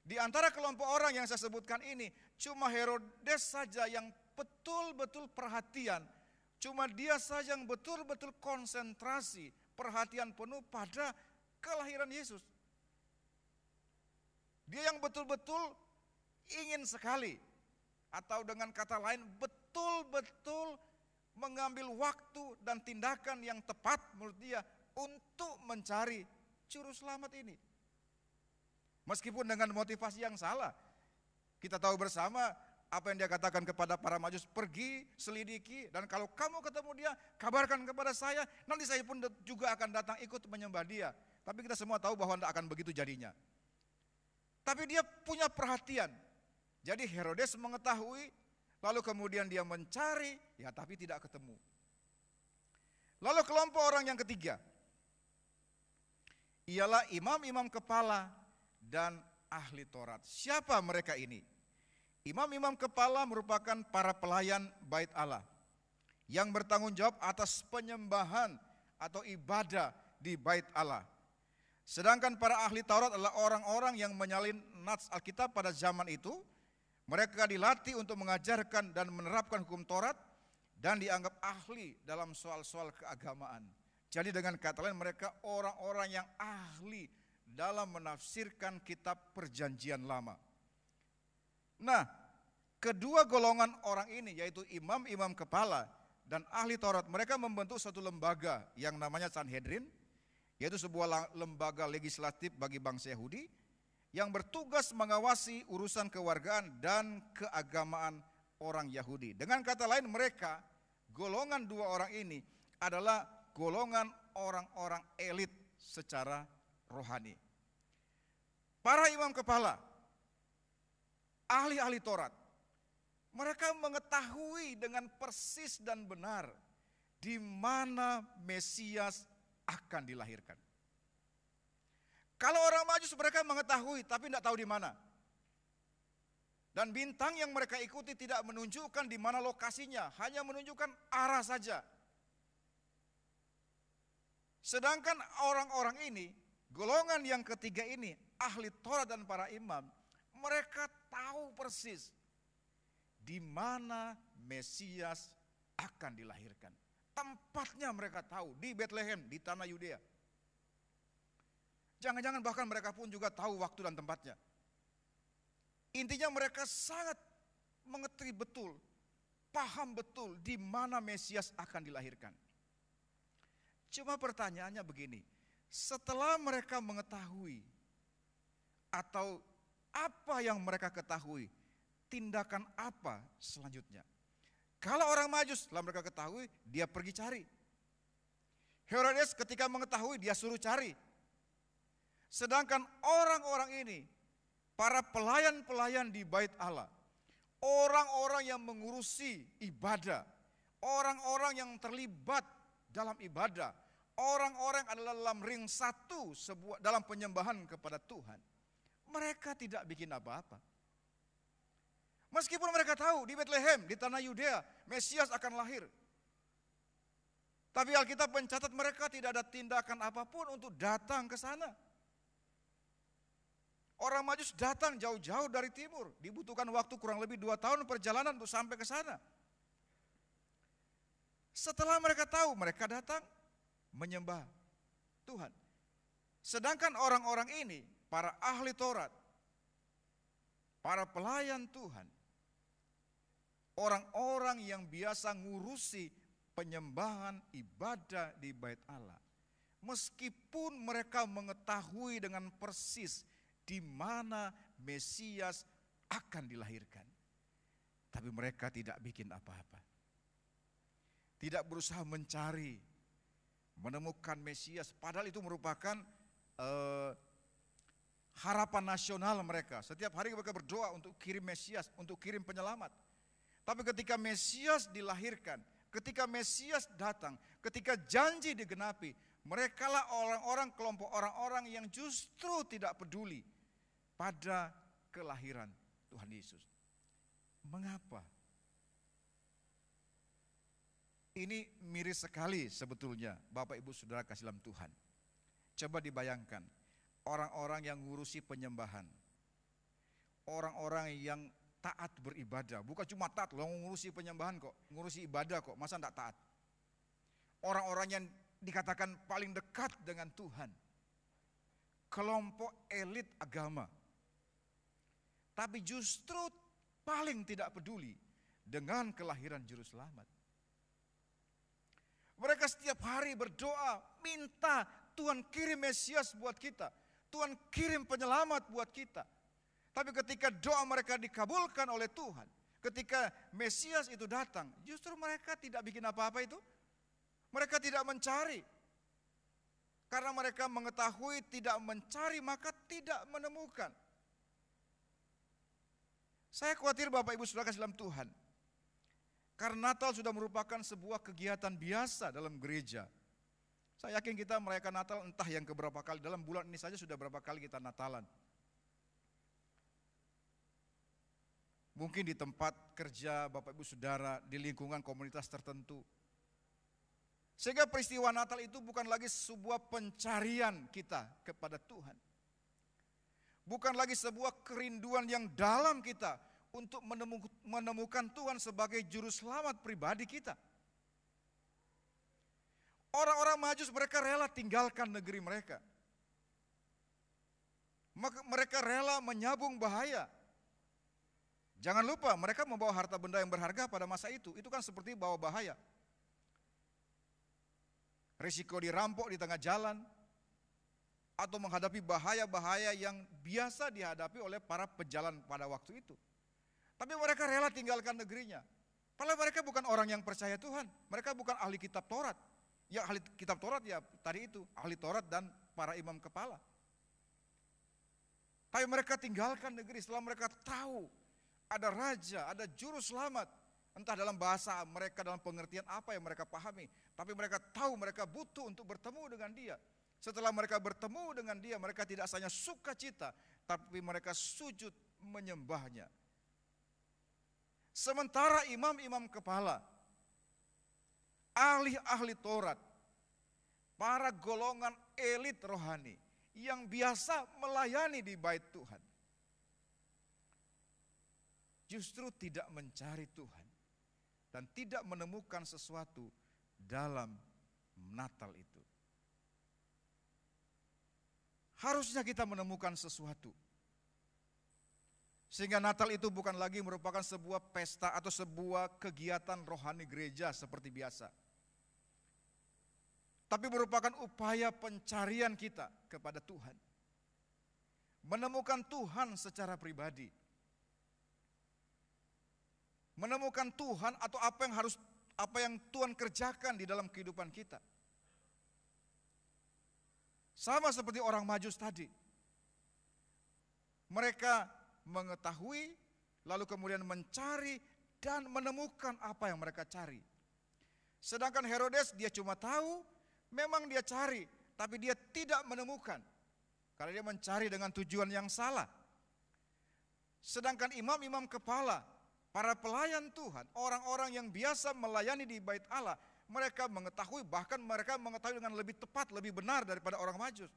Di antara kelompok orang yang saya sebutkan ini, cuma Herodes saja yang betul-betul perhatian. Cuma dia saja yang betul-betul konsentrasi, perhatian penuh pada kelahiran Yesus. Dia yang betul-betul ingin sekali, atau dengan kata lain betul-betul mengambil waktu dan tindakan yang tepat menurut dia untuk mencari juru selamat ini. Meskipun dengan motivasi yang salah. Kita tahu bersama apa yang dia katakan kepada para Majus, pergi, selidiki, dan kalau kamu ketemu dia, kabarkan kepada saya, nanti saya pun juga akan datang ikut menyembah dia. Tapi kita semua tahu bahwa tidak akan begitu jadinya. Tapi dia punya perhatian. Jadi Herodes mengetahui, lalu kemudian dia mencari, ya tapi tidak ketemu. Lalu kelompok orang yang ketiga, ialah imam-imam kepala dan ahli Taurat. Siapa mereka ini? Imam-imam kepala merupakan para pelayan bait Allah yang bertanggung jawab atas penyembahan atau ibadah di bait Allah. Sedangkan para ahli Taurat adalah orang-orang yang menyalin nats Alkitab pada zaman itu. Mereka dilatih untuk mengajarkan dan menerapkan hukum Taurat dan dianggap ahli dalam soal-soal keagamaan. Jadi dengan kata lain mereka orang-orang yang ahli dalam menafsirkan kitab perjanjian lama. Nah, kedua golongan orang ini yaitu imam-imam kepala dan ahli Taurat, mereka membentuk suatu lembaga yang namanya Sanhedrin, yaitu sebuah lembaga legislatif bagi bangsa Yahudi yang bertugas mengawasi urusan kewargaan dan keagamaan orang Yahudi. Dengan kata lain mereka, golongan dua orang ini adalah golongan orang-orang elit secara rohani. Para imam kepala, ahli-ahli Taurat, mereka mengetahui dengan persis dan benar di mana Mesias akan dilahirkan. Kalau orang Majus mereka mengetahui tapi tidak tahu di mana. Dan bintang yang mereka ikuti tidak menunjukkan di mana lokasinya, hanya menunjukkan arah saja. Sedangkan orang-orang ini, golongan yang ketiga ini, ahli Taurat dan para imam, mereka tahu persis di mana Mesias akan dilahirkan. Tempatnya mereka tahu, di Bethlehem, di tanah Yudea. Jangan-jangan bahkan mereka pun juga tahu waktu dan tempatnya. Intinya mereka sangat mengerti betul, paham betul di mana Mesias akan dilahirkan. Cuma pertanyaannya begini, setelah mereka mengetahui atau apa yang mereka ketahui, tindakan apa selanjutnya? Kalau orang Majus setelah mereka ketahui, dia pergi cari. Herodes ketika mengetahui, dia suruh cari. Sedangkan orang-orang ini, para pelayan-pelayan di bait Allah, orang-orang yang mengurusi ibadah, orang-orang yang terlibat dalam ibadah, orang-orang adalah dalam ring satu dalam penyembahan kepada Tuhan. Mereka tidak bikin apa-apa. Meskipun mereka tahu di Bethlehem, di tanah Yudea, Mesias akan lahir. Tapi Alkitab mencatat mereka tidak ada tindakan apapun untuk datang ke sana. Orang Majus datang jauh-jauh dari timur, dibutuhkan waktu kurang lebih 2 tahun perjalanan untuk sampai ke sana. Setelah mereka tahu, mereka datang menyembah Tuhan. Sedangkan orang-orang ini, para ahli Taurat, para pelayan Tuhan, orang-orang yang biasa ngurusi penyembahan ibadah di bait Allah, meskipun mereka mengetahui dengan persis di mana Mesias akan dilahirkan, tapi mereka tidak bikin apa-apa. Tidak berusaha mencari, menemukan Mesias, padahal itu merupakan harapan nasional mereka. Setiap hari mereka berdoa untuk kirim Mesias, untuk kirim penyelamat. Tapi ketika Mesias dilahirkan, ketika Mesias datang, ketika janji digenapi, merekalah orang-orang, kelompok orang-orang yang justru tidak peduli pada kelahiran Tuhan Yesus. Mengapa? Ini miris sekali sebetulnya, Bapak Ibu Saudara kasih dalam Tuhan. Coba dibayangkan, orang-orang yang ngurusi penyembahan, orang-orang yang taat beribadah, bukan cuma taat loh, ngurusi penyembahan kok, ngurusi ibadah kok, masa enggak taat? Orang-orang yang dikatakan paling dekat dengan Tuhan, kelompok elit agama, tapi justru paling tidak peduli dengan kelahiran Juru Selamat. Mereka setiap hari berdoa, minta Tuhan kirim Mesias buat kita. Tuhan kirim penyelamat buat kita. Tapi ketika doa mereka dikabulkan oleh Tuhan, ketika Mesias itu datang, justru mereka tidak bikin apa-apa itu. Mereka tidak mencari. Karena mereka mengetahui tidak mencari maka tidak menemukan. Saya khawatir Bapak Ibu Saudara kasih dalam Tuhan. Karena Natal sudah merupakan sebuah kegiatan biasa dalam gereja. Saya yakin kita merayakan Natal entah yang keberapa kali. Dalam bulan ini saja sudah berapa kali kita Natalan. Mungkin di tempat kerja Bapak Ibu Saudara, di lingkungan komunitas tertentu. Sehingga peristiwa Natal itu bukan lagi sebuah pencarian kita kepada Tuhan. Bukan lagi sebuah kerinduan yang dalam kita untuk menemukan Tuhan sebagai juru selamat pribadi kita. Orang-orang Majus mereka rela tinggalkan negeri mereka. Mereka rela menyabung bahaya. Jangan lupa mereka membawa harta benda yang berharga pada masa itu. Itu kan seperti bawa bahaya. Risiko dirampok di tengah jalan. Atau menghadapi bahaya-bahaya yang biasa dihadapi oleh para pejalan pada waktu itu. Tapi mereka rela tinggalkan negerinya. Padahal mereka bukan orang yang percaya Tuhan. Mereka bukan ahli kitab Taurat. Ya ahli kitab Taurat ya tadi itu. Ahli Taurat dan para imam kepala. Tapi mereka tinggalkan negeri setelah mereka tahu ada raja, ada juru selamat. Entah dalam bahasa mereka, dalam pengertian apa yang mereka pahami. Tapi mereka tahu mereka butuh untuk bertemu dengan dia. Setelah mereka bertemu dengan dia, mereka tidak hanya sukacita, tapi mereka sujud menyembahnya. Sementara imam-imam kepala, ahli-ahli Taurat, para golongan elit rohani yang biasa melayani di bait Tuhan, justru tidak mencari Tuhan dan tidak menemukan sesuatu dalam Natal itu. Harusnya kita menemukan sesuatu. Sehingga Natal itu bukan lagi merupakan sebuah pesta atau sebuah kegiatan rohani gereja seperti biasa. Tapi merupakan upaya pencarian kita kepada Tuhan. Menemukan Tuhan secara pribadi. Menemukan Tuhan atau apa yang Tuhan kerjakan di dalam kehidupan kita. Sama seperti orang Majus tadi. Mereka mengetahui, lalu kemudian mencari dan menemukan apa yang mereka cari. Sedangkan Herodes dia cuma tahu, memang dia cari, tapi dia tidak menemukan. Karena dia mencari dengan tujuan yang salah. Sedangkan imam-imam kepala, para pelayan Tuhan, orang-orang yang biasa melayani di bait Allah, mereka mengetahui, bahkan mereka mengetahui dengan lebih tepat, lebih benar daripada orang Majus.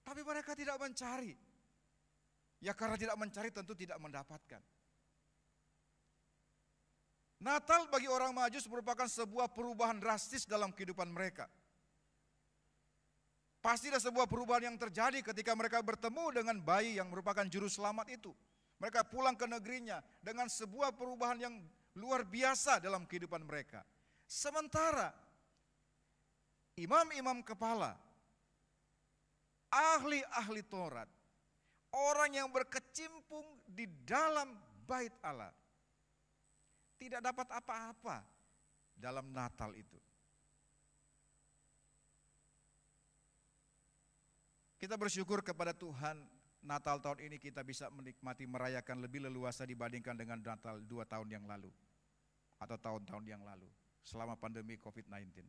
Tapi mereka tidak mencari. Ya karena tidak mencari tentu tidak mendapatkan. Natal bagi orang Majus merupakan sebuah perubahan drastis dalam kehidupan mereka. Pasti ada sebuah perubahan yang terjadi ketika mereka bertemu dengan bayi yang merupakan juru selamat itu. Mereka pulang ke negerinya dengan sebuah perubahan yang luar biasa dalam kehidupan mereka. Sementara imam-imam kepala, ahli-ahli Taurat, orang yang berkecimpung di dalam bait Allah, tidak dapat apa-apa dalam Natal itu. Kita bersyukur kepada Tuhan, Natal tahun ini kita bisa menikmati, merayakan lebih leluasa dibandingkan dengan Natal 2 tahun yang lalu atau tahun-tahun yang lalu selama pandemi COVID-19.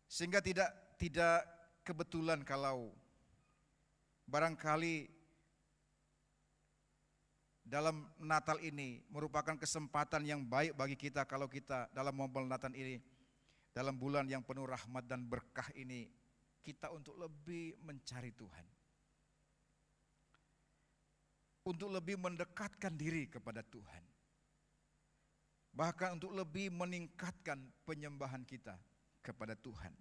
Sehingga tidak kebetulan kalau barangkali dalam Natal ini merupakan kesempatan yang baik bagi kita kalau kita dalam momen Natal ini, dalam bulan yang penuh rahmat dan berkah ini, kita untuk lebih mencari Tuhan. Untuk lebih mendekatkan diri kepada Tuhan. Bahkan untuk lebih meningkatkan penyembahan kita kepada Tuhan.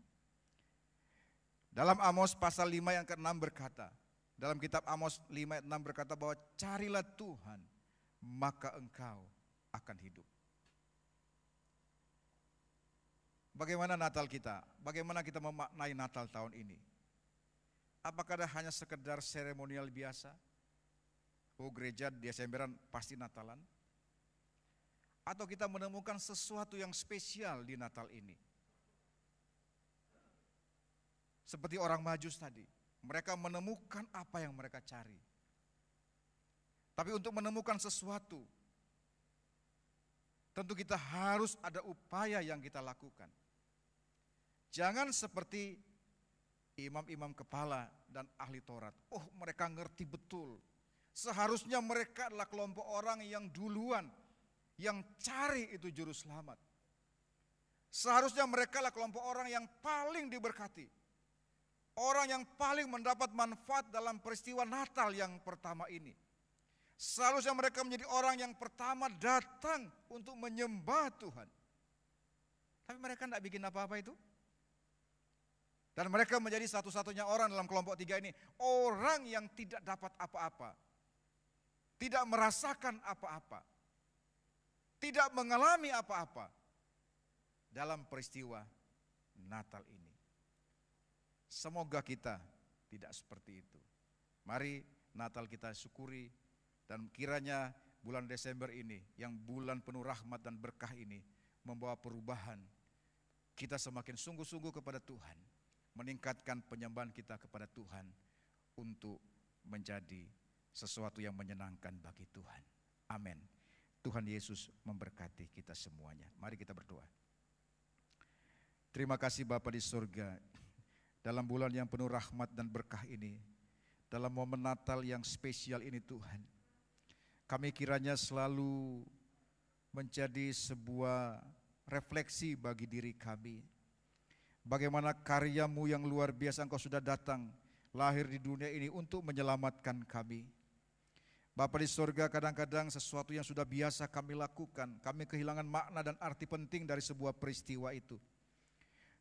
Dalam Amos pasal 5 yang ke-6 berkata, dalam kitab Amos 5 ayat 6 berkata bahwa carilah Tuhan, maka engkau akan hidup. Bagaimana Natal kita? Bagaimana kita memaknai Natal tahun ini? Apakah hanya sekedar seremonial biasa? Oh, gereja Desemberan pasti Natalan? Atau kita menemukan sesuatu yang spesial di Natal ini? Seperti orang Majus tadi, mereka menemukan apa yang mereka cari. Tapi untuk menemukan sesuatu, tentu kita harus ada upaya yang kita lakukan. Jangan seperti imam-imam kepala dan ahli Taurat. Oh, mereka ngerti betul. Seharusnya mereka adalah kelompok orang yang duluan, yang cari itu juru selamat. Seharusnya mereka adalah kelompok orang yang paling diberkati. Orang yang paling mendapat manfaat dalam peristiwa Natal yang pertama ini. Seharusnya mereka menjadi orang yang pertama datang untuk menyembah Tuhan. Tapi mereka tidak bikin apa-apa itu. Dan mereka menjadi satu-satunya orang dalam kelompok 3 ini. Orang yang tidak dapat apa-apa. Tidak merasakan apa-apa. Tidak mengalami apa-apa dalam peristiwa Natal ini. Semoga kita tidak seperti itu. Mari Natal kita syukuri dan kiranya bulan Desember ini yang bulan penuh rahmat dan berkah ini membawa perubahan. Kita semakin sungguh-sungguh kepada Tuhan, meningkatkan penyembahan kita kepada Tuhan untuk menjadi sesuatu yang menyenangkan bagi Tuhan. Amin. Tuhan Yesus memberkati kita semuanya. Mari kita berdoa. Terima kasih Bapa di surga, dalam bulan yang penuh rahmat dan berkah ini, dalam momen Natal yang spesial ini Tuhan, kami kiranya selalu menjadi sebuah refleksi bagi diri kami. Bagaimana karya-Mu yang luar biasa Engkau sudah datang, lahir di dunia ini untuk menyelamatkan kami. Bapa di surga, kadang-kadang sesuatu yang sudah biasa kami lakukan, kami kehilangan makna dan arti penting dari sebuah peristiwa itu.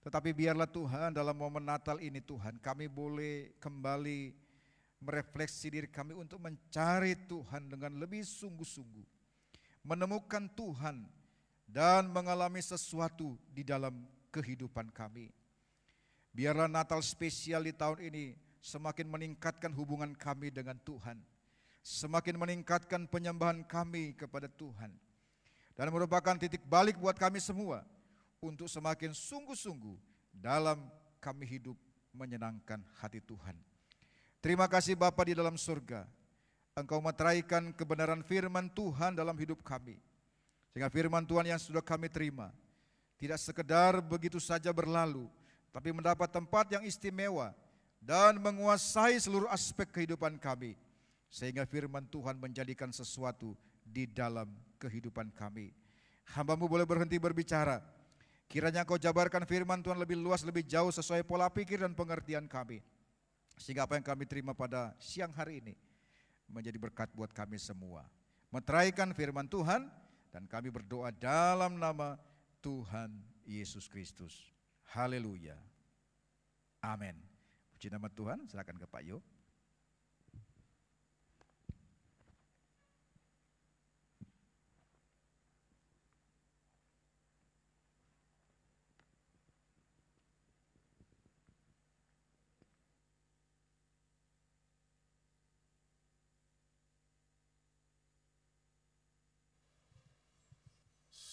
Tetapi biarlah Tuhan dalam momen Natal ini Tuhan, kami boleh kembali merefleksi diri kami untuk mencari Tuhan dengan lebih sungguh-sungguh. Menemukan Tuhan dan mengalami sesuatu di dalam kehidupan kami. Biarlah Natal spesial di tahun ini semakin meningkatkan hubungan kami dengan Tuhan. Semakin meningkatkan penyembahan kami kepada Tuhan. Dan merupakan titik balik buat kami semua untuk semakin sungguh-sungguh dalam kami hidup menyenangkan hati Tuhan. Terima kasih Bapa di dalam surga. Engkau meteraikan kebenaran firman Tuhan dalam hidup kami. Sehingga firman Tuhan yang sudah kami terima tidak sekedar begitu saja berlalu, tapi mendapat tempat yang istimewa dan menguasai seluruh aspek kehidupan kami. Sehingga firman Tuhan menjadikan sesuatu di dalam kehidupan kami. Hamba-Mu boleh berhenti berbicara. Kiranya Engkau jabarkan firman Tuhan lebih luas, lebih jauh sesuai pola pikir dan pengertian kami. Sehingga apa yang kami terima pada siang hari ini menjadi berkat buat kami semua. Meteraikan firman Tuhan dan kami berdoa dalam nama Tuhan Yesus Kristus. Haleluya. Amin. Puji nama Tuhan, silakan ke Pak Yo.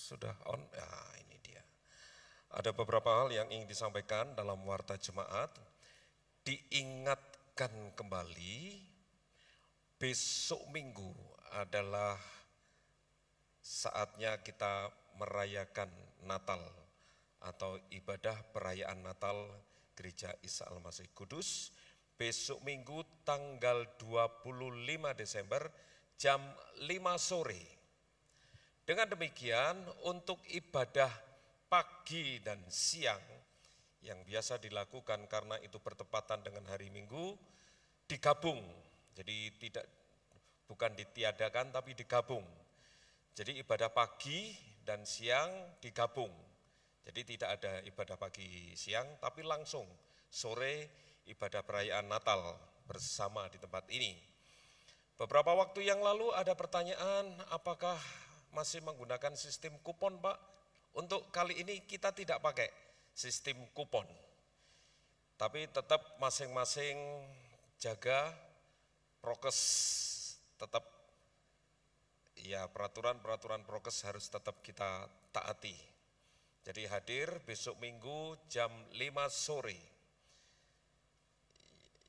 Sudah on? Ya, ini dia. Ada beberapa hal yang ingin disampaikan dalam warta jemaat. Diingatkan kembali, besok Minggu adalah saatnya kita merayakan Natal atau ibadah perayaan Natal Gereja Isa Al-Masih Kudus. Besok Minggu tanggal 25 Desember jam 5 sore. Dengan demikian untuk ibadah pagi dan siang yang biasa dilakukan karena itu bertepatan dengan hari Minggu digabung. Jadi bukan ditiadakan tapi digabung. Jadi ibadah pagi dan siang digabung. Jadi tidak ada ibadah pagi siang tapi langsung sore ibadah perayaan Natal bersama di tempat ini. Beberapa waktu yang lalu ada pertanyaan, apakah masih menggunakan sistem kupon Pak? Untuk kali ini kita tidak pakai sistem kupon. Tapi tetap masing-masing jaga prokes, tetap ya peraturan prokes harus tetap kita taati. Jadi hadir besok Minggu jam 5 sore.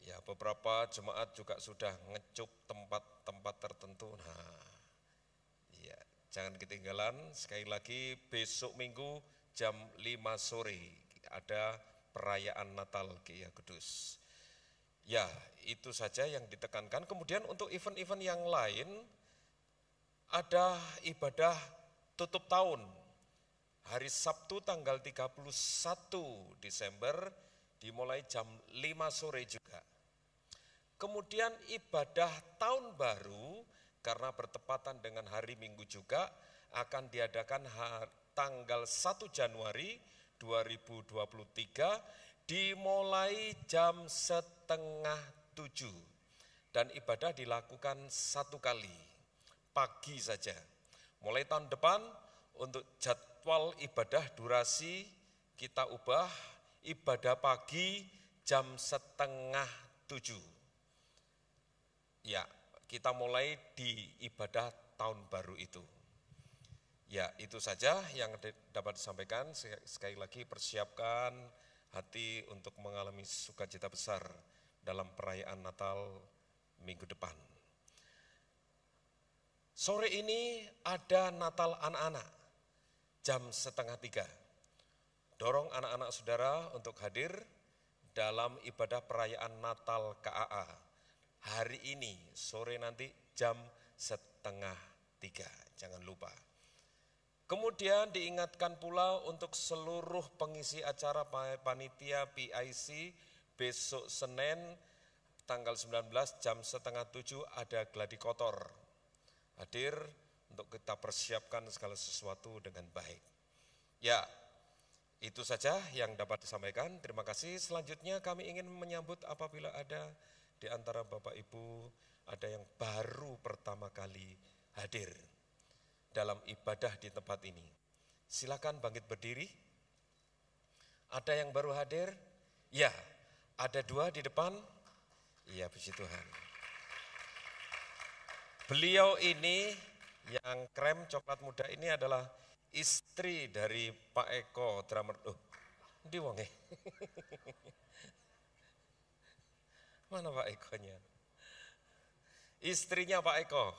Ya beberapa jemaat juga sudah ngecup tempat-tempat tertentu. Nah, ya jangan ketinggalan. Sekali lagi besok Minggu jam 5 sore ada perayaan Natal GIA Kudus. Ya itu saja yang ditekankan. Kemudian untuk event-event yang lain ada ibadah tutup tahun. Hari Sabtu tanggal 31 Desember dimulai jam 5 sore juga. Kemudian ibadah tahun baru karena bertepatan dengan hari Minggu juga akan diadakan tanggal 1 Januari 2023 dimulai jam 6:30 dan ibadah dilakukan 1 kali pagi saja. Mulai tahun depan untuk jadwal ibadah durasi kita ubah ibadah pagi jam 6:30. Ya, kita mulai di ibadah tahun baru itu. Ya, itu saja yang dapat disampaikan. Sekali lagi persiapkan hati untuk mengalami sukacita besar dalam perayaan Natal minggu depan. Sore ini ada Natal anak-anak, jam 2:30. Dorong anak-anak saudara untuk hadir dalam ibadah perayaan Natal KAA. Hari ini, sore nanti jam 2:30, jangan lupa. Kemudian diingatkan pula untuk seluruh pengisi acara panitia PIC besok Senin tanggal 19 jam 6:30 ada gladi kotor. Hadir untuk kita persiapkan segala sesuatu dengan baik. Ya, itu saja yang dapat disampaikan. Terima kasih. Selanjutnya kami ingin menyambut apabila ada di antara Bapak Ibu ada yang baru pertama kali hadir dalam ibadah di tempat ini. Silakan bangkit berdiri. Ada yang baru hadir? Ya, ada 2 di depan. Iya, puji Tuhan. Beliau ini yang krem coklat muda ini adalah istri dari Pak Eko drummer. Di wonge. Mana Pak Ekonya? Istrinya Pak Eko,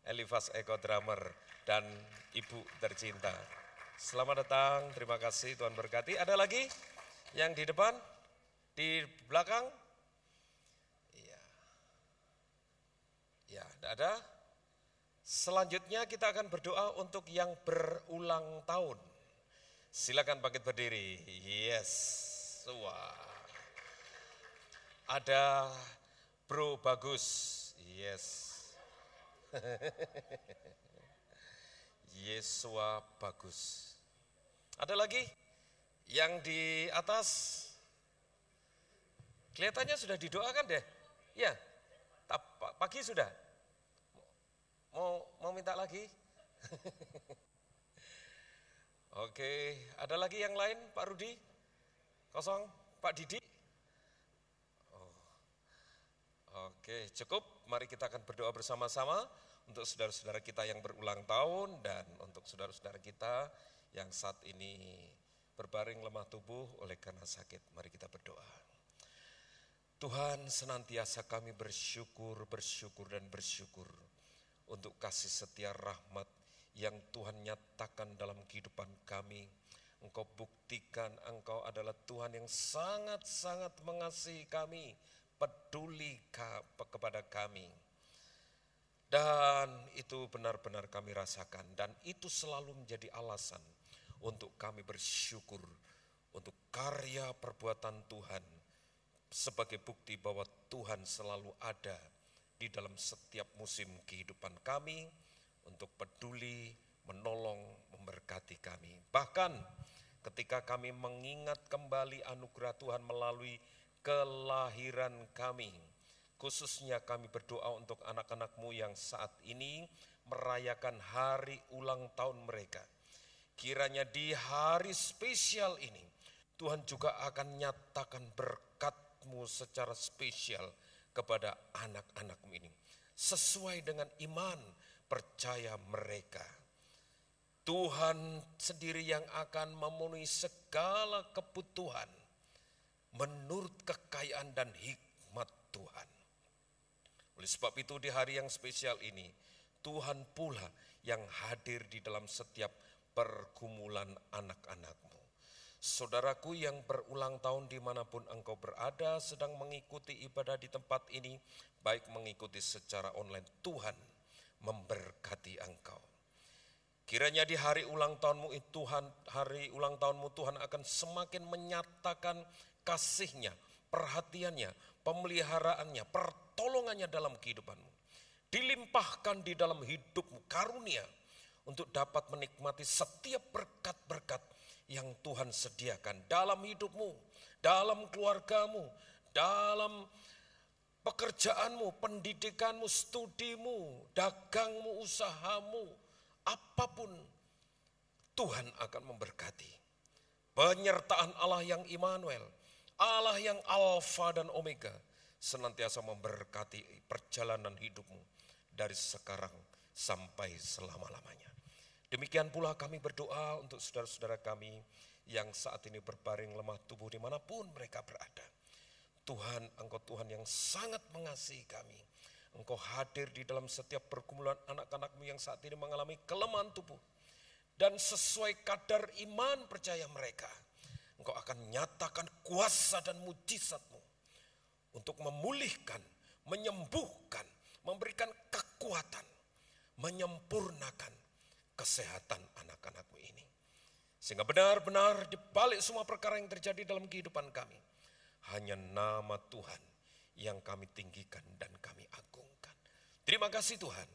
Elifas Eko drummer dan ibu tercinta. Selamat datang, terima kasih, Tuhan berkati. Ada lagi yang di depan, di belakang? Iya. Ya, tidak ada. Selanjutnya kita akan berdoa untuk yang berulang tahun. Silakan bangkit berdiri. Yes. Wah. Ada Bro Bagus, yes. Yesua Bagus. Ada lagi yang di atas? Kelihatannya sudah didoakan deh. Ya, pagi sudah. Mau minta lagi? Oke, ada lagi yang lain Pak Rudi? Kosong, Pak Didi? Oke, cukup. Mari kita akan berdoa bersama-sama untuk saudara-saudara kita yang berulang tahun dan untuk saudara-saudara kita yang saat ini berbaring lemah tubuh oleh karena sakit. Mari kita berdoa. Tuhan, senantiasa kami bersyukur untuk kasih setia rahmat yang Tuhan nyatakan dalam kehidupan kami. Engkau buktikan Engkau adalah Tuhan yang sangat-sangat mengasihi kami, peduli kepada kami. Dan itu benar-benar kami rasakan dan itu selalu menjadi alasan untuk kami bersyukur untuk karya perbuatan Tuhan sebagai bukti bahwa Tuhan selalu ada di dalam setiap musim kehidupan kami untuk peduli, menolong, memberkati kami. Bahkan ketika kami mengingat kembali anugerah Tuhan melalui kelahiran kami, khususnya kami berdoa untuk anak-anak-Mu yang saat ini merayakan hari ulang tahun mereka. Kiranya di hari spesial ini, Tuhan juga akan nyatakan berkat-Mu secara spesial kepada anak-anak-Mu ini. Sesuai dengan iman percaya mereka. Tuhan sendiri yang akan memenuhi segala kebutuhan menurut kekayaan dan hikmat Tuhan. Oleh sebab itu di hari yang spesial ini, Tuhan pula yang hadir di dalam setiap pergumulan anak-anak-Mu. Saudaraku yang berulang tahun dimanapun engkau berada sedang mengikuti ibadah di tempat ini, baik mengikuti secara online, Tuhan memberkati engkau. Kiranya di hari ulang tahunmu Tuhan akan semakin menyatakan kasih-Nya, perhatiannya, pemeliharaannya, pertolongannya dalam kehidupanmu. Dilimpahkan di dalam hidupmu karunia untuk dapat menikmati setiap berkat-berkat yang Tuhan sediakan dalam hidupmu, dalam keluargamu, dalam pekerjaanmu, pendidikanmu, studimu, dagangmu, usahamu, apapun Tuhan akan memberkati. Penyertaan Allah yang Immanuel, Allah yang Alfa dan Omega, senantiasa memberkati perjalanan hidupmu dari sekarang sampai selama-lamanya. Demikian pula kami berdoa untuk saudara-saudara kami yang saat ini berbaring lemah tubuh dimanapun mereka berada. Tuhan, Engkau Tuhan yang sangat mengasihi kami. Engkau hadir di dalam setiap pergumulan anak-anak-Mu yang saat ini mengalami kelemahan tubuh. Dan sesuai kadar iman percaya mereka, Engkau akan nyatakan kuasa dan mujizat-Mu untuk memulihkan, menyembuhkan, memberikan kekuatan, menyempurnakan kesehatan anak-anak-Mu ini. Sehingga benar-benar di balik semua perkara yang terjadi dalam kehidupan kami, hanya nama Tuhan yang kami tinggikan dan kami agungkan. Terima kasih Tuhan,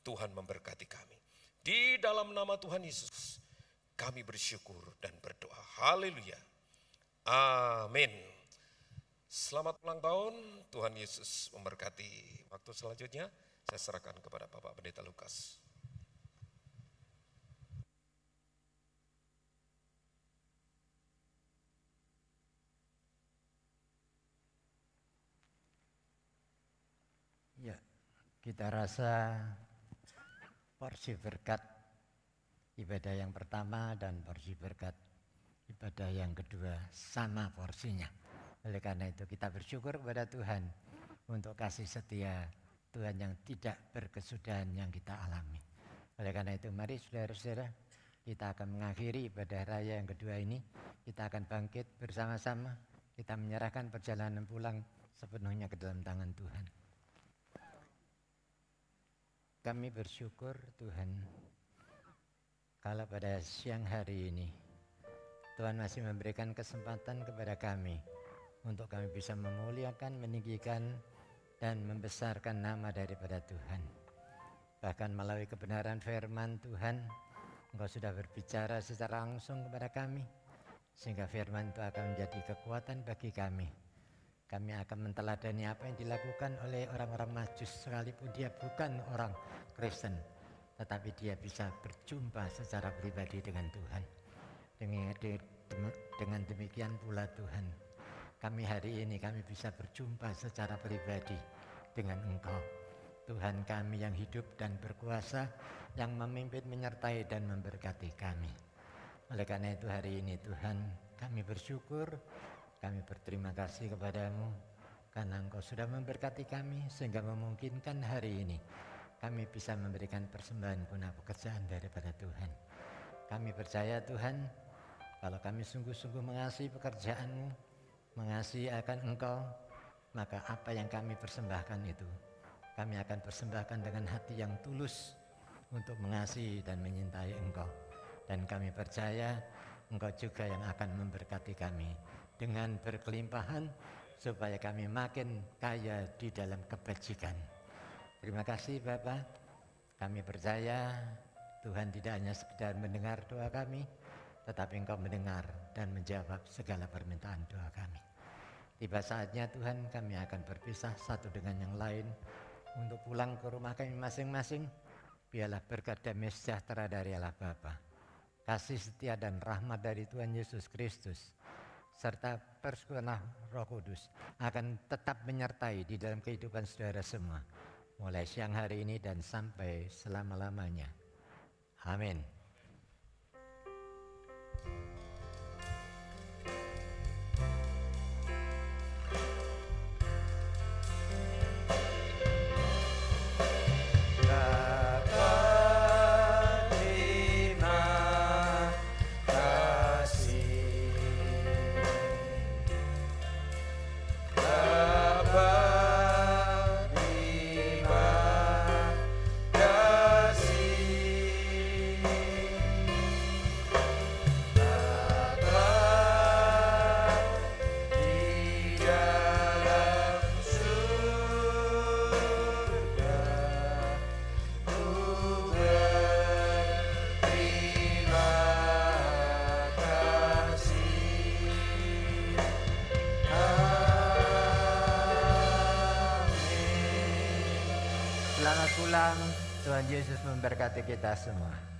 Tuhan memberkati kami. Di dalam nama Tuhan Yesus, kami bersyukur dan berdoa. Haleluya. Amin. Selamat ulang tahun, Tuhan Yesus memberkati. Waktu selanjutnya saya serahkan kepada Bapak Pendeta Lukas. Ya, kita rasa porsi berkat ibadah yang pertama dan porsi berkat ibadah yang kedua sama porsinya. Oleh karena itu kita bersyukur kepada Tuhan untuk kasih setia Tuhan yang tidak berkesudahan yang kita alami. Oleh karena itu mari saudara-saudara, kita akan mengakhiri ibadah raya yang kedua ini. Kita akan bangkit bersama-sama, kita menyerahkan perjalanan pulang sepenuhnya ke dalam tangan Tuhan. Kami bersyukur Tuhan kalau pada siang hari ini Tuhan masih memberikan kesempatan kepada kami untuk kami bisa memuliakan, meninggikan dan membesarkan nama daripada Tuhan. Bahkan melalui kebenaran firman Tuhan, Engkau sudah berbicara secara langsung kepada kami, sehingga firman itu akan menjadi kekuatan bagi kami. Kami akan menteladani apa yang dilakukan oleh orang-orang Majus, sekalipun dia bukan orang Kristen, tetapi dia bisa berjumpa secara pribadi dengan Tuhan. Dengan demikian pula Tuhan, kami hari ini kami bisa berjumpa secara pribadi dengan Engkau. Tuhan kami yang hidup dan berkuasa, yang memimpin, menyertai dan memberkati kami. Oleh karena itu hari ini Tuhan, kami bersyukur, kami berterima kasih kepadamu karena Engkau sudah memberkati kami sehingga memungkinkan hari ini kami bisa memberikan persembahan guna pekerjaan daripada Tuhan. Kami percaya Tuhan, kalau kami sungguh-sungguh mengasihi pekerjaan-Mu, mengasihi akan Engkau, maka apa yang kami persembahkan itu, kami akan persembahkan dengan hati yang tulus untuk mengasihi dan menyintai Engkau. Dan kami percaya Engkau juga yang akan memberkati kami dengan berkelimpahan supaya kami makin kaya di dalam kebajikan. Terima kasih Bapa, kami percaya Tuhan tidak hanya sekedar mendengar doa kami, tetapi Engkau mendengar dan menjawab segala permintaan doa kami. Tiba saatnya Tuhan kami akan berpisah satu dengan yang lain untuk pulang ke rumah kami masing-masing. Biarlah berkat damai sejahtera dari Allah Bapa, kasih setia dan rahmat dari Tuhan Yesus Kristus, serta persekutuan Roh Kudus akan tetap menyertai di dalam kehidupan saudara semua, mulai siang hari ini dan sampai selama-lamanya. Amin. Selamat pulang, Tuhan Yesus memberkati kita semua.